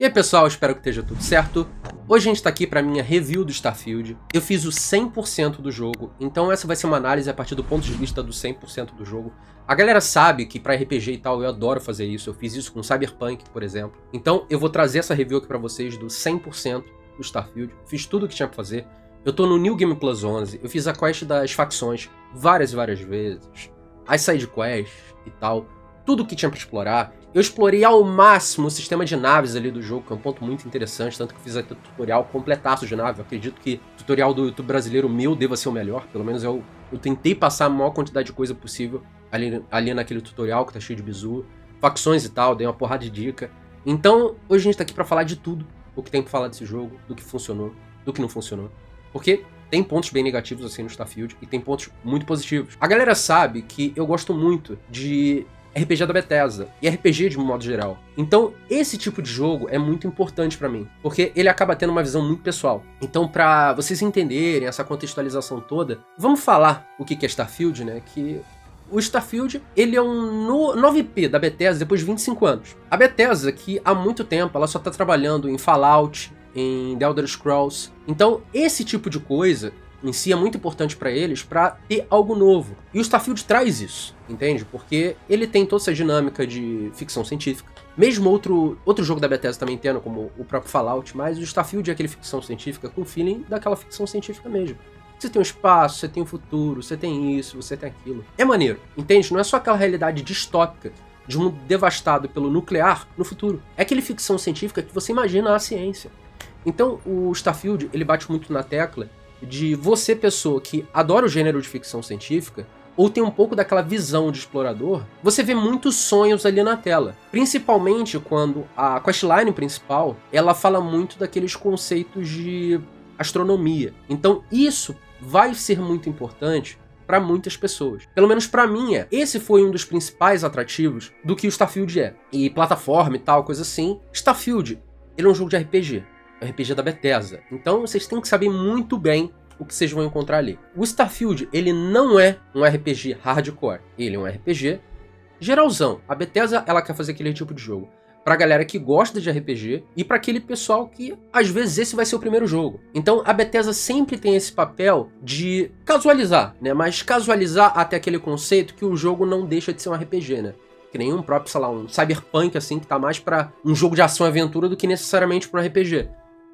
E aí pessoal, espero que esteja tudo certo. Hoje a gente tá aqui pra minha review do Starfield. Eu fiz o 100% do jogo, então essa vai ser uma análise a partir do ponto de vista do 100% do jogo. A galera sabe que pra RPG e tal eu adoro fazer isso, eu fiz isso com Cyberpunk, por exemplo. Então eu vou trazer essa review aqui pra vocês do 100% do Starfield. Fiz tudo o que tinha pra fazer. Eu tô no New Game Plus 11, eu fiz a quest das facções várias vezes. As side quests e tal, tudo o que tinha pra explorar. Eu explorei ao máximo o sistema de naves ali do jogo, que é um ponto muito interessante, tanto que eu fiz aqui o tutorial completaço de nave. Eu acredito que o tutorial do YouTube brasileiro meu deva ser o melhor, pelo menos eu tentei passar a maior quantidade de coisa possível ali naquele tutorial que tá cheio de bizu, facções e tal, dei uma porrada de dica. Então, hoje a gente tá aqui pra falar de tudo o que tem pra falar desse jogo, do que funcionou, do que não funcionou. Porque tem pontos bem negativos assim no Starfield e tem pontos muito positivos. A galera sabe que eu gosto muito de RPG da Bethesda e RPG de um modo geral. Então, esse tipo de jogo é muito importante pra mim, porque ele acaba tendo uma visão muito pessoal. Então, pra vocês entenderem essa contextualização toda, vamos falar o que é Starfield, né? Que o Starfield, ele é um novo IP da Bethesda depois de 25 anos. A Bethesda, que há muito tempo, ela só tá trabalhando em Fallout, em The Elder Scrolls. Então, esse tipo de coisa em si é muito importante pra eles pra ter algo novo. E o Starfield traz isso, entende? Porque ele tem toda essa dinâmica de ficção científica. Mesmo outro jogo da Bethesda também tendo, como o próprio Fallout, mas o Starfield é aquele ficção científica com o feeling daquela ficção científica mesmo. Você tem o espaço, você tem o futuro, você tem isso, você tem aquilo. É maneiro, entende? Não é só aquela realidade distópica de um mundo devastado pelo nuclear no futuro. É aquele ficção científica que você imagina a ciência. Então o Starfield, ele bate muito na tecla de você, pessoa que adora o gênero de ficção científica, ou tem um pouco daquela visão de explorador, você vê muitos sonhos ali na tela. Principalmente quando a questline principal, ela fala muito daqueles conceitos de astronomia. Então isso vai ser muito importante para muitas pessoas. Pelo menos para mim é. Esse foi um dos principais atrativos do que o Starfield é. E plataforma e tal, coisa assim. Starfield, ele é um jogo de RPG. É um RPG da Bethesda. Então vocês têm que saber muito bem o que vocês vão encontrar ali. O Starfield, ele não é um RPG hardcore. Ele é um RPG geralzão. A Bethesda, ela quer fazer aquele tipo de jogo pra galera que gosta de RPG e pra aquele pessoal que, às vezes, esse vai ser o primeiro jogo. Então, a Bethesda sempre tem esse papel de casualizar, né? Mas casualizar até aquele conceito que o jogo não deixa de ser um RPG, né? Que nem um próprio, sei lá, um Cyberpunk, assim, que tá mais pra um jogo de ação e aventura do que necessariamente pra um RPG.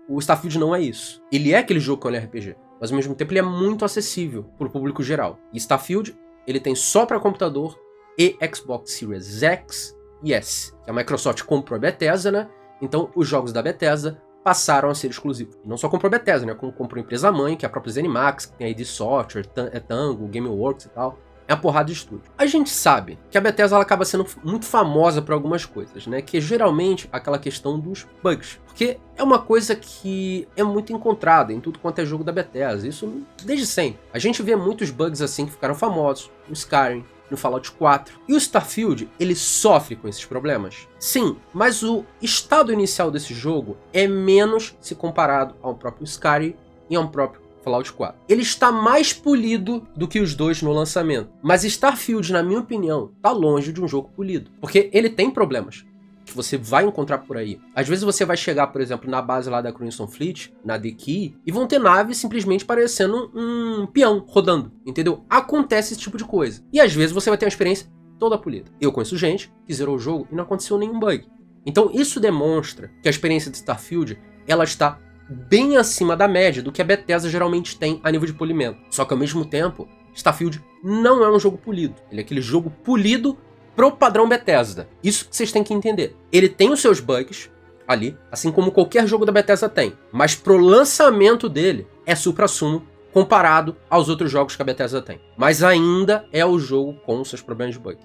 O Starfield não é isso. Ele é aquele jogo que é um RPG, mas ao mesmo tempo ele é muito acessível pro público geral. E Starfield, ele tem só pra computador e Xbox Series X e S. Que a Microsoft comprou a Bethesda, né? Então os jogos da Bethesda passaram a ser exclusivos. E não só comprou a Bethesda, né? Como comprou a empresa mãe, que é a própria ZeniMax, que tem a id Software, Tango, Gameworks e tal. É uma porrada de estúdio. A gente sabe que a Bethesda ela acaba sendo muito famosa por algumas coisas, né? Que é geralmente aquela questão dos bugs. Porque é uma coisa que é muito encontrada em tudo quanto é jogo da Bethesda. Isso desde sempre. A gente vê muitos bugs assim que ficaram famosos no Skyrim, no Fallout 4. E o Starfield, ele sofre com esses problemas? Sim, mas o estado inicial desse jogo é menos se comparado ao próprio Skyrim e ao próprio Fallout 4. Ele está mais polido do que os dois no lançamento. Mas Starfield, na minha opinião, tá longe de um jogo polido. Porque ele tem problemas que você vai encontrar por aí. Às vezes você vai chegar, por exemplo, na base lá da Crimson Fleet, na The Key, e vão ter naves simplesmente parecendo um peão rodando, entendeu? Acontece esse tipo de coisa. E às vezes você vai ter uma experiência toda polida. Eu conheço gente que zerou o jogo e não aconteceu nenhum bug. Então isso demonstra que a experiência de Starfield, ela está bem acima da média do que a Bethesda geralmente tem a nível de polimento. Só que ao mesmo tempo, Starfield não é um jogo polido. Ele é aquele jogo polido pro padrão Bethesda. Isso que vocês têm que entender. Ele tem os seus bugs ali, assim como qualquer jogo da Bethesda tem. Mas pro lançamento dele, é supra-sumo comparado aos outros jogos que a Bethesda tem. Mas ainda é o jogo com os seus problemas de bug.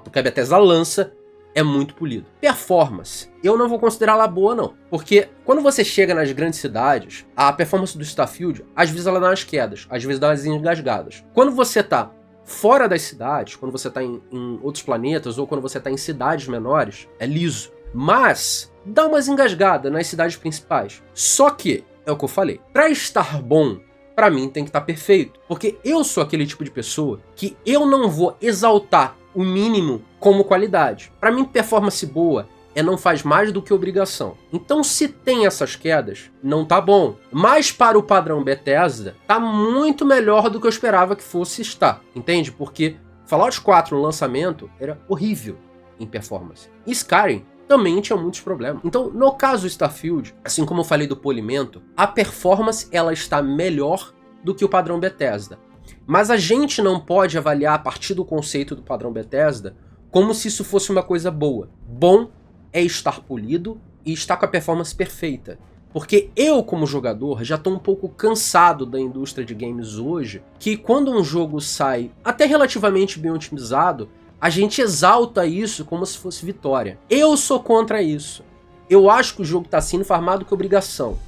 Porque a Bethesda lança é muito polido. Performance, eu não vou considerar ela boa não, porque quando você chega nas grandes cidades, a performance do Starfield, às vezes ela dá umas quedas, às vezes dá umas engasgadas. Quando você tá fora das cidades, quando você tá em outros planetas, ou quando você tá em cidades menores, é liso. Mas dá umas engasgadas nas cidades principais. Só que, é o que eu falei, pra estar bom, pra mim tem que estar perfeito. Porque eu sou aquele tipo de pessoa que eu não vou exaltar o mínimo como qualidade. Pra mim, performance boa não faz mais do que obrigação. Então, se tem essas quedas, não tá bom. Mas para o padrão Bethesda, tá muito melhor do que eu esperava que fosse estar, entende? Porque Fallout 4 no lançamento era horrível em performance. E Skyrim também tinha muitos problemas. Então, no caso do Starfield, assim como eu falei do polimento, a performance ela está melhor do que o padrão Bethesda. Mas a gente não pode avaliar a partir do conceito do padrão Bethesda como se isso fosse uma coisa boa. Bom é estar polido e estar com a performance perfeita. Porque eu, como jogador, já estou um pouco cansado da indústria de games hoje, que quando um jogo sai até relativamente bem otimizado, a gente exalta isso como se fosse vitória. Eu sou contra isso. Eu acho que o jogo está sendo farmado que obrigação.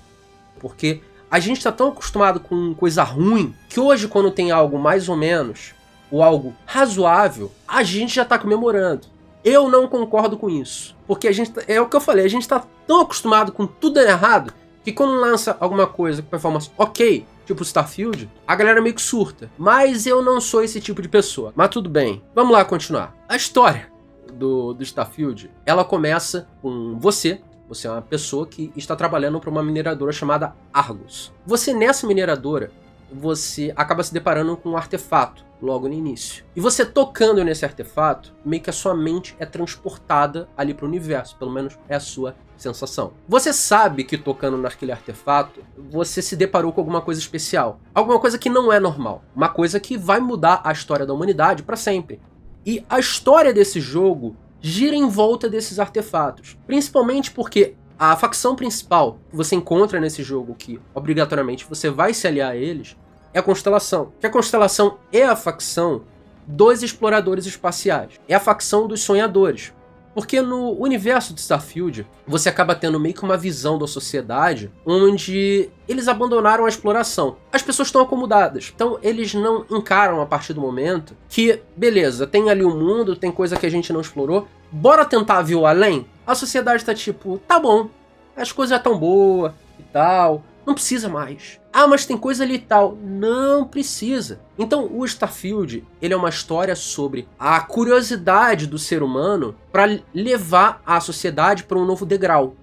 Porque a gente está tão acostumado com coisa ruim, que hoje quando tem algo mais ou menos, ou algo razoável, a gente já está comemorando. Eu não concordo com isso. Porque a gente, é o que eu falei, a gente está tão acostumado com tudo errado, que quando lança alguma coisa com performance ok, tipo Starfield, a galera meio que surta. Mas eu não sou esse tipo de pessoa. Mas tudo bem, vamos lá continuar. A história do Starfield, ela começa com você. Você é uma pessoa que está trabalhando para uma mineradora chamada Argus. Você nessa mineradora, você acaba se deparando com um artefato logo no início. E você tocando nesse artefato, meio que a sua mente é transportada ali para o universo. Pelo menos é a sua sensação. Você sabe que tocando naquele artefato, você se deparou com alguma coisa especial. Alguma coisa que não é normal. Uma coisa que vai mudar a história da humanidade para sempre. E a história desse jogo gira em volta desses artefatos. Principalmente porque a facção principal que você encontra nesse jogo, que obrigatoriamente você vai se aliar a eles, é a Constelação. Que a Constelação é a facção dos exploradores espaciais. É a facção dos sonhadores. Porque no universo de Starfield, você acaba tendo meio que uma visão da sociedade onde eles abandonaram a exploração. As pessoas estão acomodadas. Então, eles não encaram a partir do momento que, beleza, tem ali um mundo, tem coisa que a gente não explorou, bora tentar ver o além? A sociedade tá tipo, tá bom, as coisas já estão boas e tal, não precisa mais. Ah, mas tem coisa ali e tal. Não precisa. Então, o Starfield, ele é uma história sobre a curiosidade do ser humano para levar a sociedade para um novo degrau.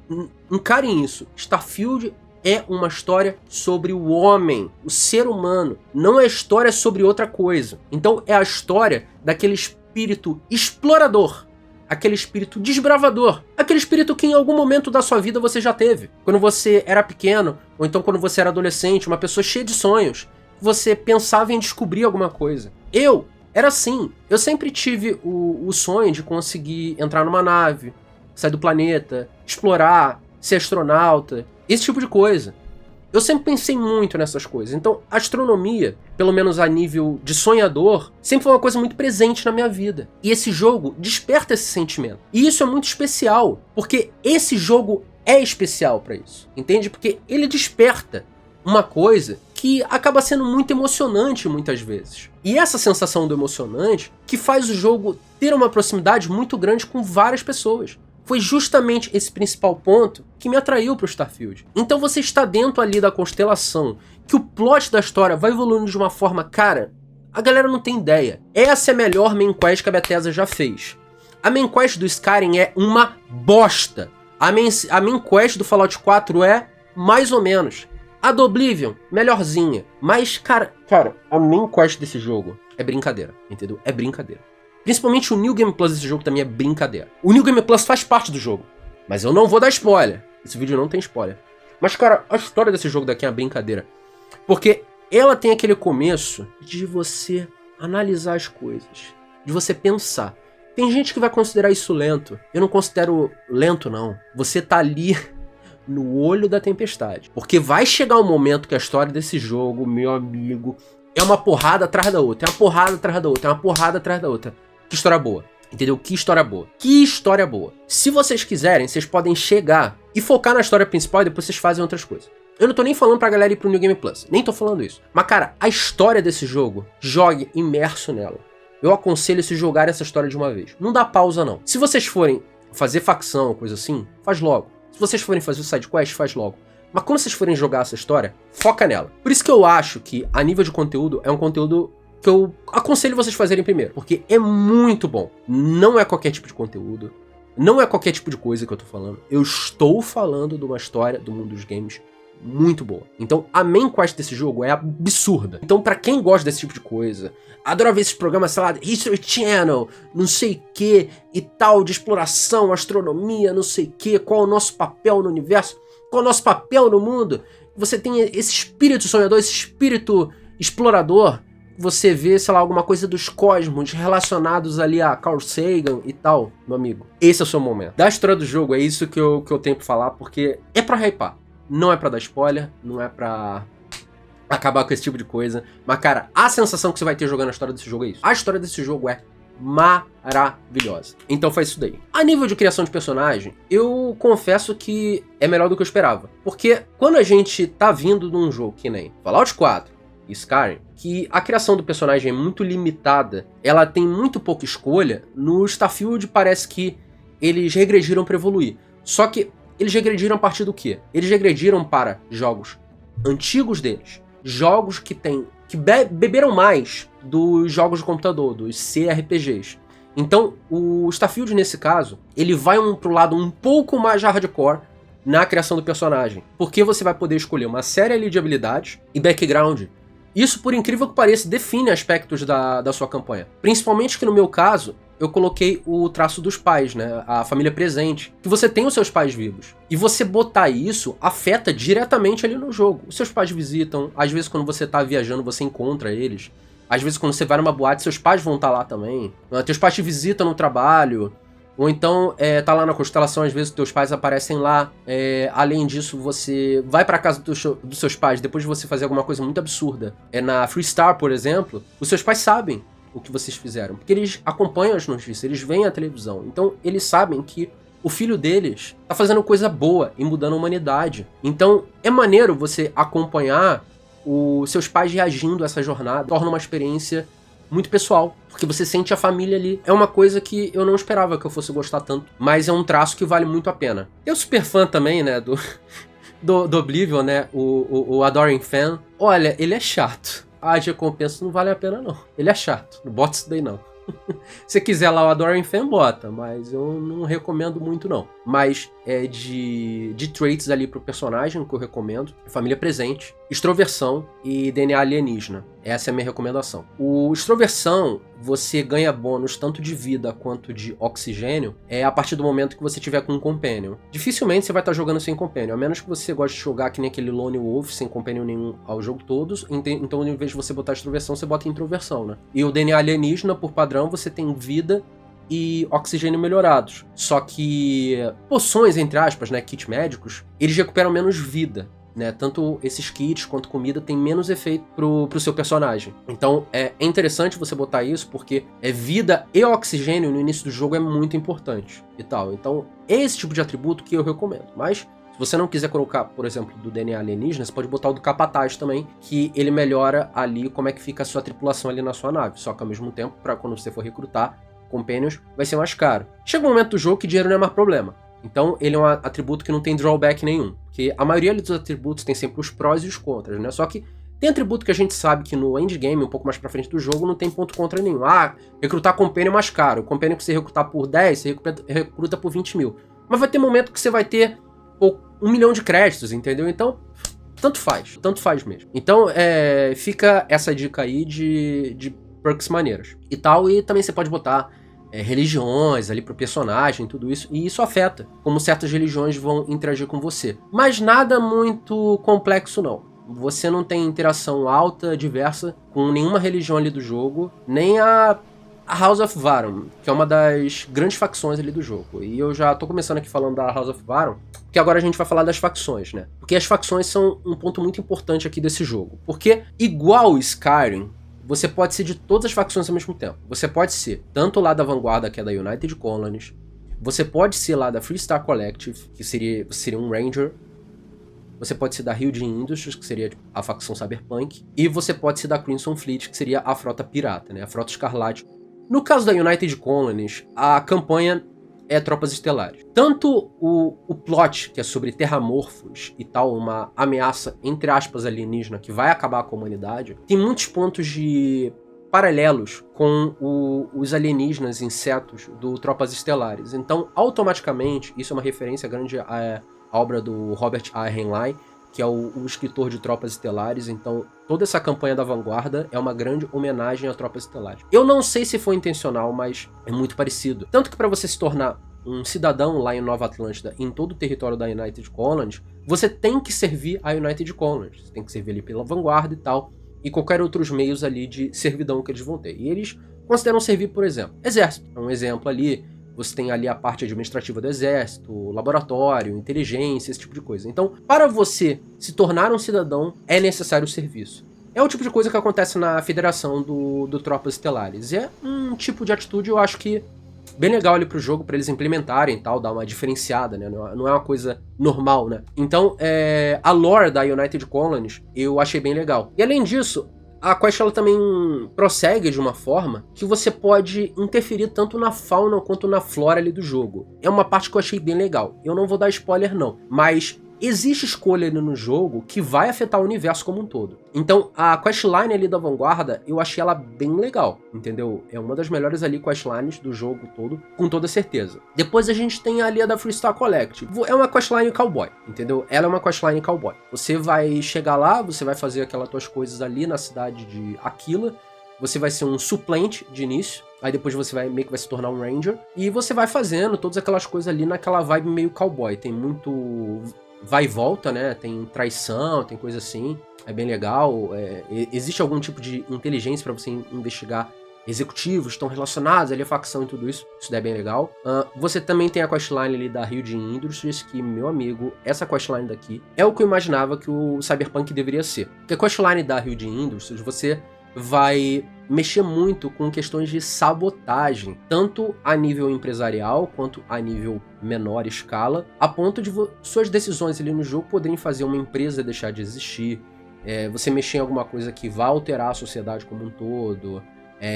Encarem isso. Starfield é uma história sobre o homem, o ser humano. Não é história sobre outra coisa. Então, é a história daquele espírito explorador. Aquele espírito desbravador. Aquele espírito que em algum momento da sua vida você já teve. Quando você era pequeno, ou então quando você era adolescente, uma pessoa cheia de sonhos. Você pensava em descobrir alguma coisa. Eu era assim. Eu sempre tive o sonho de conseguir entrar numa nave, sair do planeta, explorar, ser astronauta, esse tipo de coisa. Eu sempre pensei muito nessas coisas. Então, a astronomia, pelo menos a nível de sonhador, sempre foi uma coisa muito presente na minha vida. E esse jogo desperta esse sentimento. E isso é muito especial, porque esse jogo é especial para isso. Entende? Porque ele desperta uma coisa que acaba sendo muito emocionante muitas vezes. E essa sensação do emocionante que faz o jogo ter uma proximidade muito grande com várias pessoas. Foi justamente esse principal ponto que me atraiu para o Starfield. Então você está dentro ali da constelação, que o plot da história vai evoluindo de uma forma, cara, a galera não tem ideia. Essa é a melhor main quest que a Bethesda já fez. A main quest do Skyrim é uma bosta. A main quest do Fallout 4 é mais ou menos. A do Oblivion, melhorzinha. Mas, cara, a main quest desse jogo é brincadeira, entendeu? É brincadeira. Principalmente o New Game Plus desse jogo também é brincadeira. O New Game Plus faz parte do jogo. Mas eu não vou dar spoiler. Esse vídeo não tem spoiler. Mas, cara, a história desse jogo daqui é uma brincadeira. Porque ela tem aquele começo de você analisar as coisas. De você pensar. Tem gente que vai considerar isso lento. Eu não considero lento, não. Você tá ali no olho da tempestade. Porque vai chegar um momento que a história desse jogo, meu amigo, é uma porrada atrás da outra. É uma porrada atrás da outra. É uma porrada atrás da outra. Que história boa. Entendeu? Que história boa. Que história boa. Se vocês quiserem, vocês podem chegar e focar na história principal e depois vocês fazem outras coisas. Eu não tô nem falando pra galera ir pro New Game Plus. Nem tô falando isso. Mas, cara, a história desse jogo, jogue imerso nela. Eu aconselho se jogar essa história de uma vez. Não dá pausa, não. Se vocês forem fazer facção, coisa assim, faz logo. Se vocês forem fazer o sidequest, faz logo. Mas quando vocês forem jogar essa história, foca nela. Por isso que eu acho que, a nível de conteúdo, é um conteúdo que eu aconselho vocês fazerem primeiro. Porque é muito bom. Não é qualquer tipo de conteúdo. Não é qualquer tipo de coisa que eu tô falando. Eu estou falando de uma história do mundo dos games muito boa. Então, a main quest desse jogo é absurda. Então, pra quem gosta desse tipo de coisa, adora ver esses programas, sei lá, History Channel, não sei o que e tal, de exploração, astronomia, não sei o que, qual é o nosso papel no universo, qual é o nosso papel no mundo. Você tem esse espírito sonhador, esse espírito explorador. Você vê, sei lá, alguma coisa dos cosmos relacionados ali a Carl Sagan e tal, meu amigo. Esse é o seu momento. Da história do jogo, é isso que eu tenho pra falar, porque é pra hypar. Não é pra dar spoiler, não é pra acabar com esse tipo de coisa. Mas, cara, a sensação que você vai ter jogando a história desse jogo é isso. A história desse jogo é maravilhosa. Então foi isso daí. A nível de criação de personagem, eu confesso que é melhor do que eu esperava. Porque quando a gente tá vindo de um jogo que nem Fallout 4 e Skyrim, que a criação do personagem é muito limitada, ela tem muito pouca escolha, no Starfield parece que eles regrediram pra evoluir. Só que eles regrediram a partir do quê? Eles regrediram para jogos antigos deles. Jogos que beberam mais dos jogos de computador, dos CRPGs. Então, o Starfield, nesse caso, ele vai pro lado um pouco mais hardcore na criação do personagem. Porque você vai poder escolher uma série ali de habilidades e background. Isso, por incrível que pareça, define aspectos da sua campanha. Principalmente que no meu caso, eu coloquei o traço dos pais, né? A família presente. Que você tem os seus pais vivos. E você botar isso afeta diretamente ali no jogo. Os seus pais visitam. Às vezes, quando você tá viajando, você encontra eles. Às vezes, quando você vai numa boate, seus pais vão estar lá também. Teus pais te visitam no trabalho. Ou então, tá lá na constelação, às vezes teus pais aparecem lá. Além disso, você vai pra casa dos seus pais depois de você fazer alguma coisa muito absurda. Na Freestar, por exemplo, os seus pais sabem o que vocês fizeram. Porque eles acompanham as notícias, eles veem a televisão. Então, eles sabem que o filho deles tá fazendo coisa boa e mudando a humanidade. Então, é maneiro você acompanhar os seus pais reagindo a essa jornada. Torna uma experiência muito pessoal, porque você sente a família ali. É uma coisa que eu não esperava que eu fosse gostar tanto, mas é um traço que vale muito a pena. Eu super fã também, né, do Oblivion, né, o Adoring Fan. Olha, ele é chato. As recompensas não valem a pena, não. Ele é chato, não bota isso daí, não. Se quiser lá o Adoring Fan, bota, mas eu não recomendo muito, não. Mas é de traits ali pro personagem que eu recomendo: família presente, extroversão e DNA alienígena. Essa é a minha recomendação. O extroversão, você ganha bônus tanto de vida quanto de oxigênio a partir do momento que você tiver com um companion. Dificilmente você vai estar jogando sem companion, a menos que você goste de jogar que nem aquele Lone Wolf, sem companion nenhum ao jogo todos. Então, em vez de você botar extroversão, você bota introversão, né? E o DNA alienígena, por padrão, você tem vida e oxigênio melhorados. Só que poções, entre aspas, né, kits médicos, eles recuperam menos vida, né? Tanto esses kits quanto comida tem menos efeito pro seu personagem. Então é interessante você botar isso, porque vida e oxigênio no início do jogo é muito importante e tal. Então é esse tipo de atributo que eu recomendo. Mas se você não quiser colocar, por exemplo, do DNA alienígena, você pode botar o do capataz também, que ele melhora ali como é que fica a sua tripulação ali na sua nave. Só que ao mesmo tempo, para quando você for recrutar companions, vai ser mais caro. Chega um momento do jogo que dinheiro não é mais problema. Então ele é um atributo que não tem drawback nenhum. Porque a maioria dos atributos tem sempre os prós e os contras, né? Só que tem atributo que a gente sabe que no endgame, um pouco mais pra frente do jogo, não tem ponto contra nenhum. Recrutar companion é mais caro. O companion que você recrutar por 10, você recruta por 20 mil. Mas vai ter momento que você vai ter 1 milhão de créditos, entendeu? Então, tanto faz mesmo. Então, fica essa dica aí de perks maneiras e tal. E também você pode botar religiões ali pro personagem, tudo isso, e isso afeta como certas religiões vão interagir com você. Mas nada muito complexo, não. Você não tem interação alta, diversa, com nenhuma religião ali do jogo, nem a House of Varon, que é uma das grandes facções ali do jogo. E eu já tô começando aqui falando da House of Varon, porque agora a gente vai falar das facções, né? Porque as facções são um ponto muito importante aqui desse jogo. Porque, igual o Skyrim, você pode ser de todas as facções ao mesmo tempo. Você pode ser tanto lá da vanguarda, que é da United Colonies, você pode ser lá da Freestar Collective, que seria um Ranger, você pode ser da Hilde Industries, que seria a facção Cyberpunk, e você pode ser da Crimson Fleet, que seria a frota pirata, né? A frota escarlate. No caso da United Colonies, a campanha é Tropas Estelares. Tanto o plot, que é sobre terramorfos e tal, uma ameaça, entre aspas, alienígena, que vai acabar com a humanidade, tem muitos pontos de paralelos com os alienígenas, insetos do Tropas Estelares. Então, automaticamente, isso é uma referência grande à obra do Robert A. Heinlein, que é o escritor de Tropas Estelares. Então, toda essa campanha da Vanguarda é uma grande homenagem a Tropas Estelares. Eu não sei se foi intencional, mas é muito parecido. Tanto que para você se tornar um cidadão lá em Nova Atlântida, em todo o território da United Colonies, você tem que servir a United Colonies. Você tem que servir ali pela Vanguarda e tal, e qualquer outros meios ali de servidão que eles vão ter. E eles consideram servir, por exemplo, exército. É um exemplo ali, você tem ali a parte administrativa do exército, laboratório, inteligência, esse tipo de coisa. Então, para você se tornar um cidadão, é necessário o serviço. É o tipo de coisa que acontece na federação do Tropas Estelares. E é um tipo de atitude, eu acho que bem legal ali pro jogo, pra eles implementarem e tal, dar uma diferenciada, né? Não é uma coisa normal, né? Então, a lore da United Colonies eu achei bem legal. E além disso, a quest ela também prossegue de uma forma que você pode interferir tanto na fauna quanto na flora ali do jogo. É uma parte que eu achei bem legal. Eu não vou dar spoiler não, mas existe escolha ali no jogo que vai afetar o universo como um todo. Então, a questline ali da Vanguarda, eu achei ela bem legal, entendeu? É uma das melhores ali questlines do jogo todo, com toda certeza. Depois a gente tem ali a da Freestar Collective. É uma questline cowboy, entendeu? Ela é uma questline cowboy. Você vai chegar lá, você vai fazer aquelas tuas coisas ali na cidade de Aquila, você vai ser um suplente de início, aí depois você vai meio que vai se tornar um ranger, e você vai fazendo todas aquelas coisas ali naquela vibe meio cowboy. Tem muito vai e volta, né? Tem traição, tem coisa assim. É bem legal. Existe algum tipo de inteligência para você investigar executivos que estão relacionados ali à facção e tudo isso. Isso daí é bem legal. Você também tem a questline ali da Hyundai Industries, que, meu amigo, essa questline daqui é o que eu imaginava que o Cyberpunk deveria ser. Porque a questline da Hyundai Industries, você vai mexer muito com questões de sabotagem, tanto a nível empresarial quanto a nível menor escala, a ponto de suas decisões ali no jogo poderem fazer uma empresa deixar de existir, você mexer em alguma coisa que vai alterar a sociedade como um todo,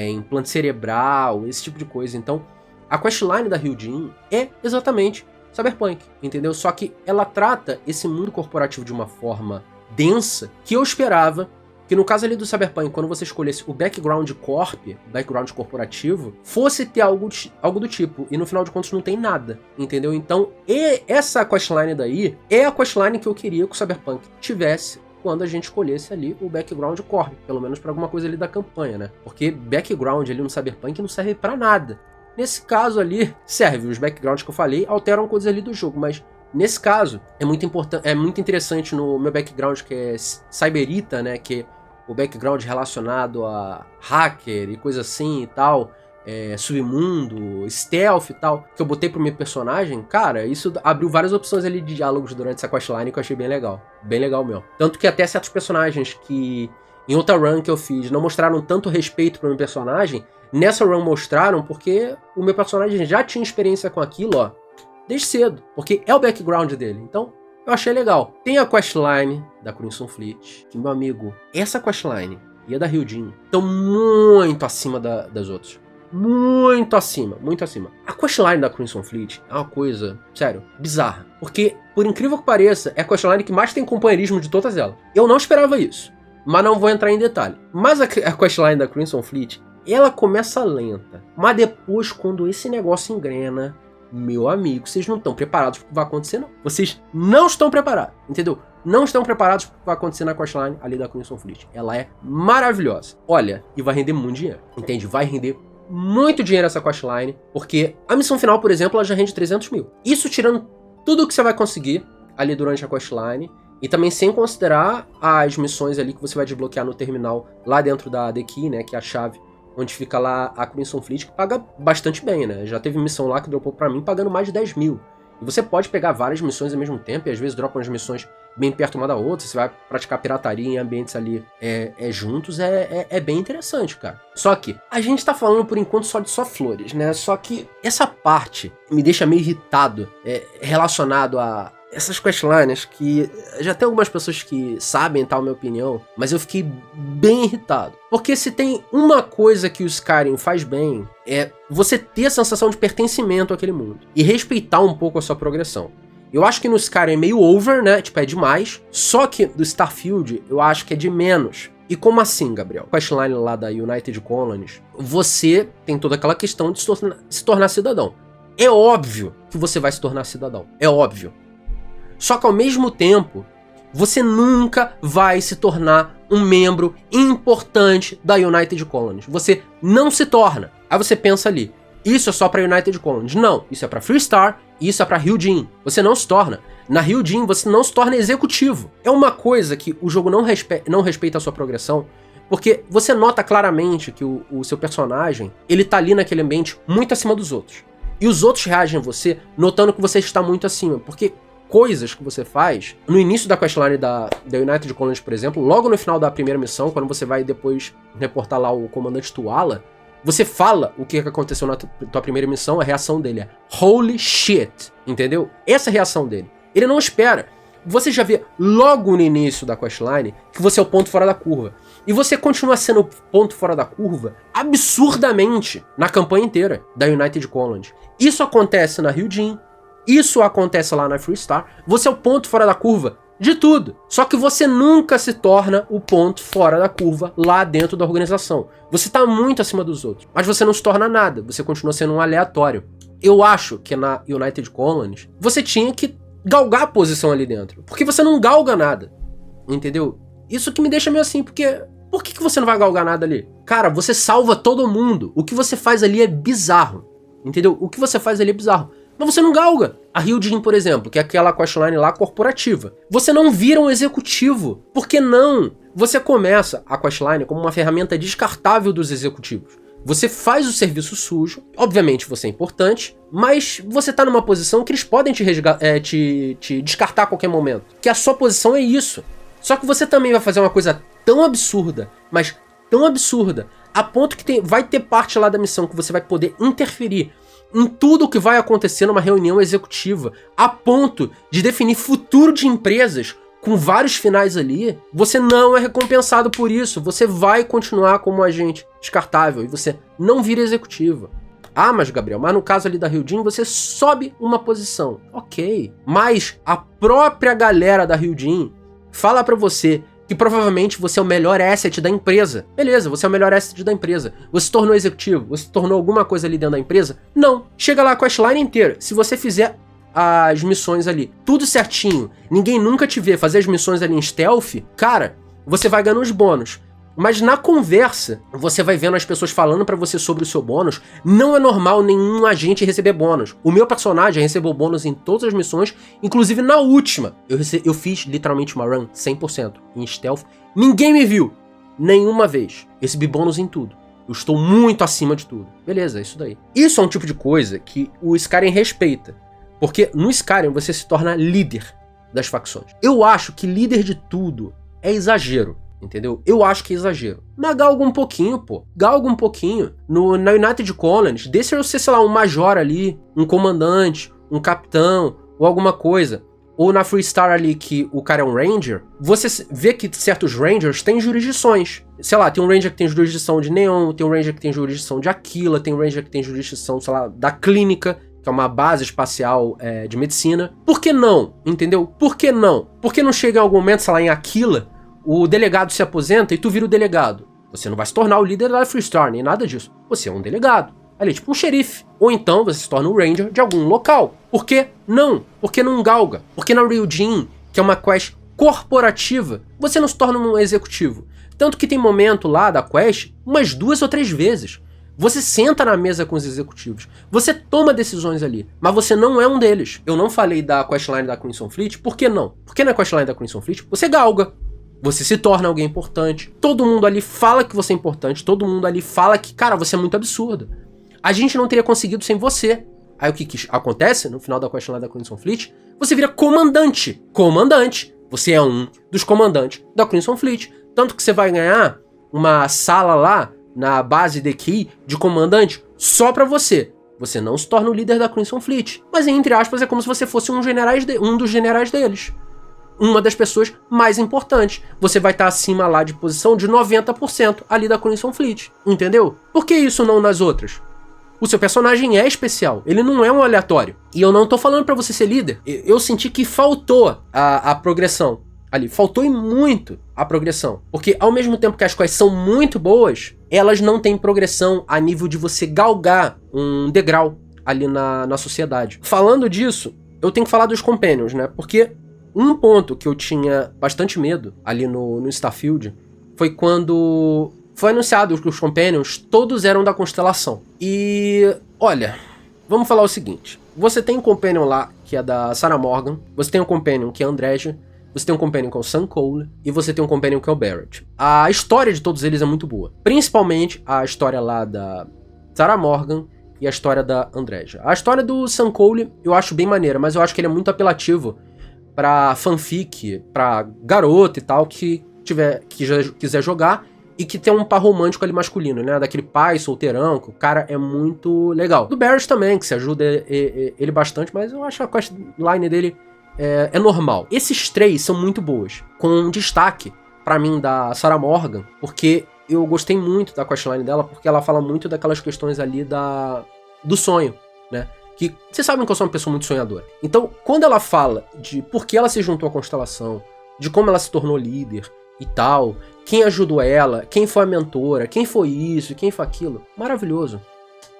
implante cerebral, esse tipo de coisa. Então, a questline da Hyundai é exatamente Cyberpunk, entendeu? Só que ela trata esse mundo corporativo de uma forma densa que eu esperava que no caso ali do Cyberpunk, quando você escolhesse o background corp, background corporativo, fosse ter algo do tipo, e no final de contas não tem nada, entendeu? Então, essa questline daí é a questline que eu queria que o Cyberpunk tivesse quando a gente escolhesse ali o background corp, pelo menos pra alguma coisa ali da campanha, né? Porque background ali no Cyberpunk não serve pra nada. Nesse caso ali, serve, os backgrounds que eu falei alteram coisas ali do jogo, mas nesse caso, é muito importante, é muito interessante no meu background, que é Cyberita, né? Que é o background relacionado a hacker e coisa assim e tal, submundo, stealth e tal, que eu botei pro meu personagem. Cara, isso abriu várias opções ali de diálogos durante essa questline que eu achei bem legal mesmo. Tanto que até certos personagens que em outra run que eu fiz não mostraram tanto respeito pro meu personagem, nessa run mostraram, porque o meu personagem já tinha experiência com aquilo, ó, desde cedo, porque é o background dele. Então, eu achei legal. Tem a questline da Crimson Fleet, que, meu amigo, essa questline e a da Hyundai estão muito acima das outras. Muito acima, muito acima. A questline da Crimson Fleet é uma coisa, sério, bizarra. Porque, por incrível que pareça, é a questline que mais tem companheirismo de todas elas. Eu não esperava isso, mas não vou entrar em detalhe. Mas a questline da Crimson Fleet, ela começa lenta. Mas depois, quando esse negócio engrena, meu amigo, vocês não estão preparados para o que vai acontecer, não. Vocês não estão preparados, entendeu? Não estão preparados para o que vai acontecer na questline ali da Crimson Fleet. Ela é maravilhosa. Olha, e vai render muito dinheiro, entende? Vai render muito dinheiro essa questline, porque a missão final, por exemplo, ela já rende 300 mil. Isso tirando tudo que você vai conseguir ali durante a questline, e também sem considerar as missões ali que você vai desbloquear no terminal lá dentro da The Key, né, que é a chave onde fica lá a Crimson Fleet, que paga bastante bem, né? Já teve missão lá que dropou pra mim pagando mais de 10 mil. E você pode pegar várias missões ao mesmo tempo, e às vezes dropam as missões bem perto uma da outra, você vai praticar pirataria em ambientes ali juntos, é bem interessante, cara. Só que a gente tá falando por enquanto só flores, né? Só que essa parte me deixa meio irritado, relacionado a essas questlines que já tem algumas pessoas que sabem, tal, minha opinião, mas eu fiquei bem irritado. Porque se tem uma coisa que o Skyrim faz bem, é você ter a sensação de pertencimento àquele mundo e respeitar um pouco a sua progressão. Eu acho que no Skyrim é meio over, né? Tipo, é demais. Só que do Starfield, eu acho que é de menos. E como assim, Gabriel? Questline lá da United Colonies, você tem toda aquela questão de se tornar cidadão. É óbvio que você vai se tornar cidadão. É óbvio. Só que ao mesmo tempo, você nunca vai se tornar um membro importante da United Colonies. Você não se torna. Aí você pensa ali, isso é só pra United Colonies. Não, isso é pra Freestar e isso é pra Hyojin. Você não se torna. Na Hyojin, você não se torna executivo. É uma coisa que o jogo não respeita a sua progressão, porque você nota claramente que o seu personagem, ele tá ali naquele ambiente muito acima dos outros. E os outros reagem a você notando que você está muito acima, porque coisas que você faz, no início da questline da United Colonies, por exemplo, logo no final da primeira missão, quando você vai depois reportar lá o comandante Tuala, você fala o que aconteceu na tua primeira missão, a reação dele é holy shit, entendeu? Essa é a reação dele. Ele não espera. Você já vê logo no início da questline que você é o ponto fora da curva. E você continua sendo o ponto fora da curva absurdamente na campanha inteira da United Colonies. Isso acontece na Hyojin, isso acontece lá na Freestar. Você é o ponto fora da curva de tudo. Só que você nunca se torna o ponto fora da curva lá dentro da organização. Você tá muito acima dos outros. Mas você não se torna nada. Você continua sendo um aleatório. Eu acho que na United Colonies você tinha que galgar a posição ali dentro. Porque você não galga nada. Entendeu? Isso que me deixa meio assim, porque por que você não vai galgar nada ali? Cara, você salva todo mundo. O que você faz ali é bizarro. Entendeu? O que você faz ali é bizarro. Mas você não galga. A Hyojin, por exemplo, que é aquela questline lá corporativa. Você não vira um executivo. Por que não? Você começa a questline como uma ferramenta descartável dos executivos. Você faz o serviço sujo, obviamente você é importante, mas você tá numa posição que eles podem te descartar a qualquer momento. Que a sua posição é isso. Só que você também vai fazer uma coisa tão absurda, mas tão absurda, a ponto que vai ter parte lá da missão que você vai poder interferir em tudo o que vai acontecer numa reunião executiva, a ponto de definir futuro de empresas com vários finais ali. Você não é recompensado por isso, você vai continuar como um agente descartável e você não vira executivo. Ah, mas Gabriel, mas no caso ali da Hyojin você sobe uma posição. Ok, mas a própria galera da Hyojin fala pra você que provavelmente você é o melhor asset da empresa. Beleza, você é o melhor asset da empresa. Você se tornou executivo? Você se tornou alguma coisa ali dentro da empresa? Não. Chega lá com a questline inteira. Se você fizer as missões ali tudo certinho, ninguém nunca te vê fazer as missões ali em stealth, cara, você vai ganhando os bônus. Mas na conversa, você vai vendo as pessoas falando pra você sobre o seu bônus. Não é normal nenhum agente receber bônus. O meu personagem recebeu bônus em todas as missões, inclusive na última. Eu fiz literalmente uma run 100% em stealth. Ninguém me viu nenhuma vez. Recebi bônus em tudo. Eu estou muito acima de tudo. Beleza, é isso daí. Isso é um tipo de coisa que o Skyrim respeita. Porque no Skyrim você se torna líder das facções. Eu acho que líder de tudo é exagero. Entendeu? Eu acho que é exagero. Mas galga um pouquinho, pô. Galga um pouquinho. Na United Colonies, deixa eu ser, sei lá, um major ali, um comandante, um capitão, ou alguma coisa. Ou na Freestar ali, que o cara é um ranger, você vê que certos rangers têm jurisdições. Sei lá, tem um ranger que tem jurisdição de Neon, tem um ranger que tem jurisdição de Aquila, tem um ranger que tem jurisdição, sei lá, da Clínica, que é uma base espacial de medicina. Por que não? Entendeu? Por que não? Por que não chega em algum momento, sei lá, em Aquila, o delegado se aposenta e tu vira o delegado? Você não vai se tornar o líder da Freestar, nem nada disso. Você é um delegado. Ali, tipo um xerife. Ou então você se torna o ranger de algum local. Por que não? Por que não galga? Porque na Ryujin, que é uma quest corporativa, você não se torna um executivo. Tanto que tem momento lá da quest, umas 2 ou 3 vezes. Você senta na mesa com os executivos. Você toma decisões ali. Mas você não é um deles. Eu não falei da questline da Crimson Fleet. Por que não? Porque na questline da Crimson Fleet, você galga. Você se torna alguém importante. Todo mundo ali fala que você é importante. Todo mundo ali fala que, cara, você é muito absurdo. A gente não teria conseguido sem você. Aí o que acontece no final da questline da Crimson Fleet? Você vira comandante. Comandante. Você é um dos comandantes da Crimson Fleet. Tanto que você vai ganhar uma sala lá na base de Key de comandante só pra você. Você não se torna o líder da Crimson Fleet. Mas, entre aspas, é como se você fosse um dos generais deles. Uma das pessoas mais importantes. Você vai estar acima lá de posição de 90% ali da Crimson Fleet. Entendeu? Por que isso não nas outras? O seu personagem é especial. Ele não é um aleatório. E eu não tô falando pra você ser líder. Eu senti que faltou a progressão. ali. Faltou e muito a progressão. Porque ao mesmo tempo que as quests são muito boas, elas não têm progressão a nível de você galgar um degrau ali na sociedade. Falando disso, eu tenho que falar dos Companions, né? Porque um ponto que eu tinha bastante medo ali no Starfield foi quando foi anunciado que os Companions todos eram da Constelação. E, olha, vamos falar o seguinte. Você tem um Companion lá, que é da Sarah Morgan. Você tem um Companion que é a Andreja. Você tem um Companion que é o Sam Cole. E você tem um Companion que é o Barrett. A história de todos eles é muito boa. Principalmente a história lá da Sarah Morgan e a história da Andreja. A história do Sam Cole eu acho bem maneira, mas eu acho que ele é muito apelativo pra fanfic, pra garota e tal, que quiser jogar e que tem um par romântico ali masculino, né? Daquele pai solteirão, que o cara é muito legal. Do Barrett também, que se ajuda ele bastante, mas eu acho a questline dele é normal. Esses três são muito boas, com destaque, pra mim, da Sarah Morgan, porque eu gostei muito da questline dela, porque ela fala muito daquelas questões ali do sonho, né? Que vocês sabem que eu sou uma pessoa muito sonhadora. Então, quando ela fala de por que ela se juntou à Constelação, de como ela se tornou líder e tal, quem ajudou ela, quem foi a mentora, quem foi isso, quem foi aquilo, maravilhoso.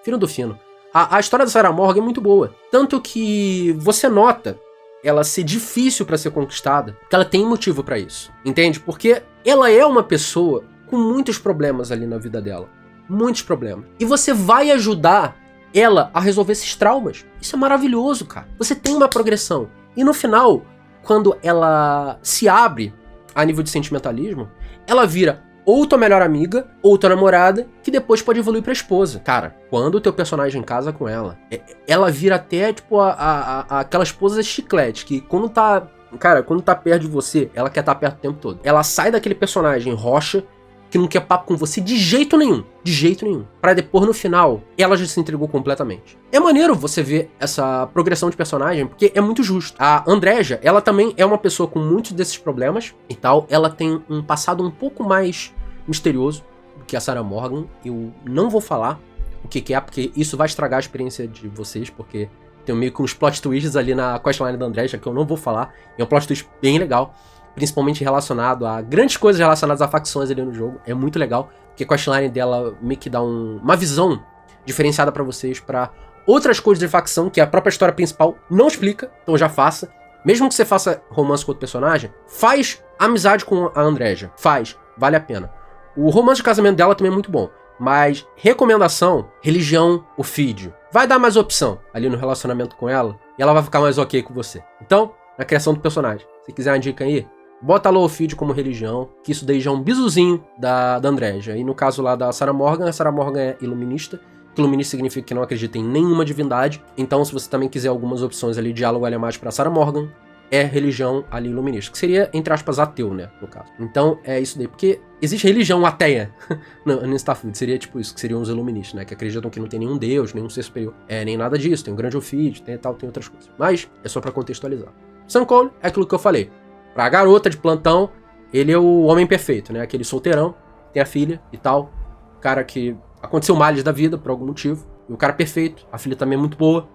Fino do fino. A história da Sarah Morgan é muito boa. Tanto que você nota ela ser difícil pra ser conquistada, porque ela tem motivo pra isso. Entende? Porque ela é uma pessoa com muitos problemas ali na vida dela. Muitos problemas. E você vai ajudar ela a resolver esses traumas. Isso é maravilhoso, cara. Você tem uma progressão. E no final, quando ela se abre a nível de sentimentalismo, ela vira ou tua melhor amiga, ou tua namorada, que depois pode evoluir pra esposa. Cara, quando o teu personagem casa com ela, ela vira até, tipo, aquela esposa chiclete, que quando tá... Cara, quando tá perto de você, ela quer estar perto o tempo todo. Ela sai daquele personagem rocha, que não quer papo com você de jeito nenhum. De jeito nenhum. Pra depois, no final, ela já se entregou completamente. É maneiro você ver essa progressão de personagem, porque é muito justo. A Andreja, ela também é uma pessoa com muitos desses problemas e tal. Ela tem um passado um pouco mais misterioso do que a Sarah Morgan. Eu não vou falar o que é, porque isso vai estragar a experiência de vocês, porque tem meio que uns plot twists ali na questline da Andreja que eu não vou falar. É um plot twist bem legal, principalmente relacionado a grandes coisas relacionadas a facções ali no jogo. É muito legal, porque a questline dela meio que dá uma visão diferenciada pra vocês, pra outras coisas de facção que a própria história principal não explica, então já faça. Mesmo que você faça romance com outro personagem, faz amizade com a Andreja. Faz, vale a pena. O romance de casamento dela também é muito bom, mas recomendação, religião, o feed. Vai dar mais opção ali no relacionamento com ela, e ela vai ficar mais ok com você. Então, na criação do personagem, se quiser uma dica aí, bota lá o feed como religião, que isso daí já é um bizuzinho da Andreja. E no caso lá da Sarah Morgan, a Sarah Morgan é iluminista. Iluminista significa que não acredita em nenhuma divindade. Então, se você também quiser algumas opções ali, diálogo mais para Sarah Morgan, é religião ali iluminista. Que seria, entre aspas, ateu, né, no caso. Então, é isso daí. Porque existe religião ateia no Starfield. Seria tipo isso, que seriam os iluministas, né, que acreditam que não tem nenhum deus, nenhum ser superior. Nem nada disso. Tem um grande ofídio, tem outras coisas. Mas, é só para contextualizar. Sam Cole é aquilo que eu falei. Pra garota de plantão, ele é o homem perfeito, né? Aquele solteirão, tem a filha e tal. Cara que aconteceu males da vida por algum motivo. E o cara perfeito, a filha também é muito boa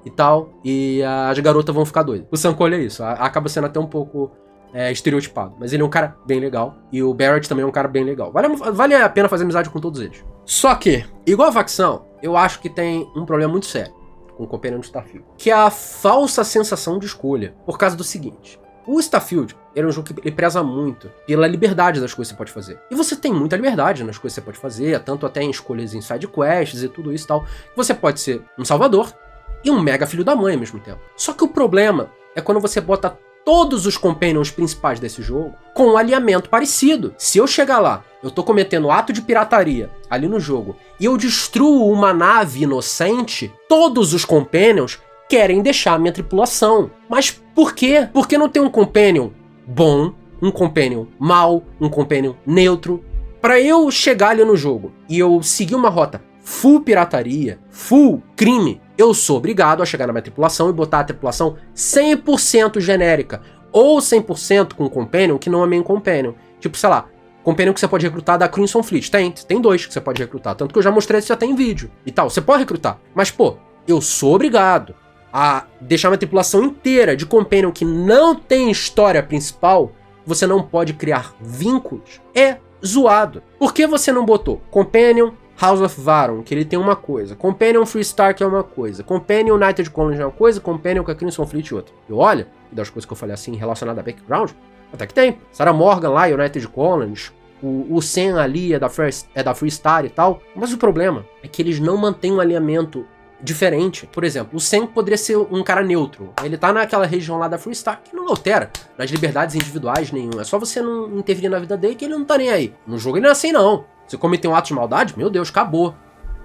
e tal. E as garotas vão ficar doidas. O Sam Cole é isso, acaba sendo até um pouco estereotipado. Mas ele é um cara bem legal. E o Barrett também é um cara bem legal. Vale a pena fazer amizade com todos eles. Só que, igual a facção, eu acho que tem um problema muito sério com o Companion de Starfield. Que é a falsa sensação de escolha. Por causa do seguinte... O Starfield é um jogo que ele preza muito pela liberdade das coisas que você pode fazer. E você tem muita liberdade nas coisas que você pode fazer, tanto até em escolhas em side quests e tudo isso e tal. Você pode ser um salvador e um mega filho da mãe ao mesmo tempo. Só que o problema é quando você bota todos os companions principais desse jogo com um alinhamento parecido. Se eu chegar lá, eu tô cometendo ato de pirataria ali no jogo, e eu destruo uma nave inocente, todos os companions querem deixar a minha tripulação. Mas por quê? Porque não tem um companion bom, um companion mau, um companion neutro. Pra eu chegar ali no jogo e eu seguir uma rota full pirataria, full crime, eu sou obrigado a chegar na minha tripulação e botar a tripulação 100% genérica. Ou 100% com um companion que não é main companion. Tipo, sei lá, companion que você pode recrutar da Crimson Fleet. Tem 2 que você pode recrutar. Tanto que eu já mostrei isso, já tem vídeo e tal. Você pode recrutar. Mas, pô, eu sou obrigado a deixar uma tripulação inteira de companion que não tem história principal você não pode criar vínculos, é zoado. Por que você não botou Companion House of Varon, que ele tem uma coisa, Companion Freestar, que é uma coisa, Companion United Colonies é uma coisa, Companion com a Crimson Fleet outra. E olha, e das coisas que eu falei assim relacionadas a background, até que tem. Sarah Morgan lá, United Colonies, o Sen ali é da Freestar e tal, mas o problema é que eles não mantêm um alinhamento diferente. Por exemplo, o Sen poderia ser um cara neutro. Ele tá naquela região lá da Freestar que não altera nas liberdades individuais nenhuma. É só você não intervir na vida dele que ele não tá nem aí. No jogo ele não é assim não. Você cometeu um ato de maldade, meu Deus, acabou.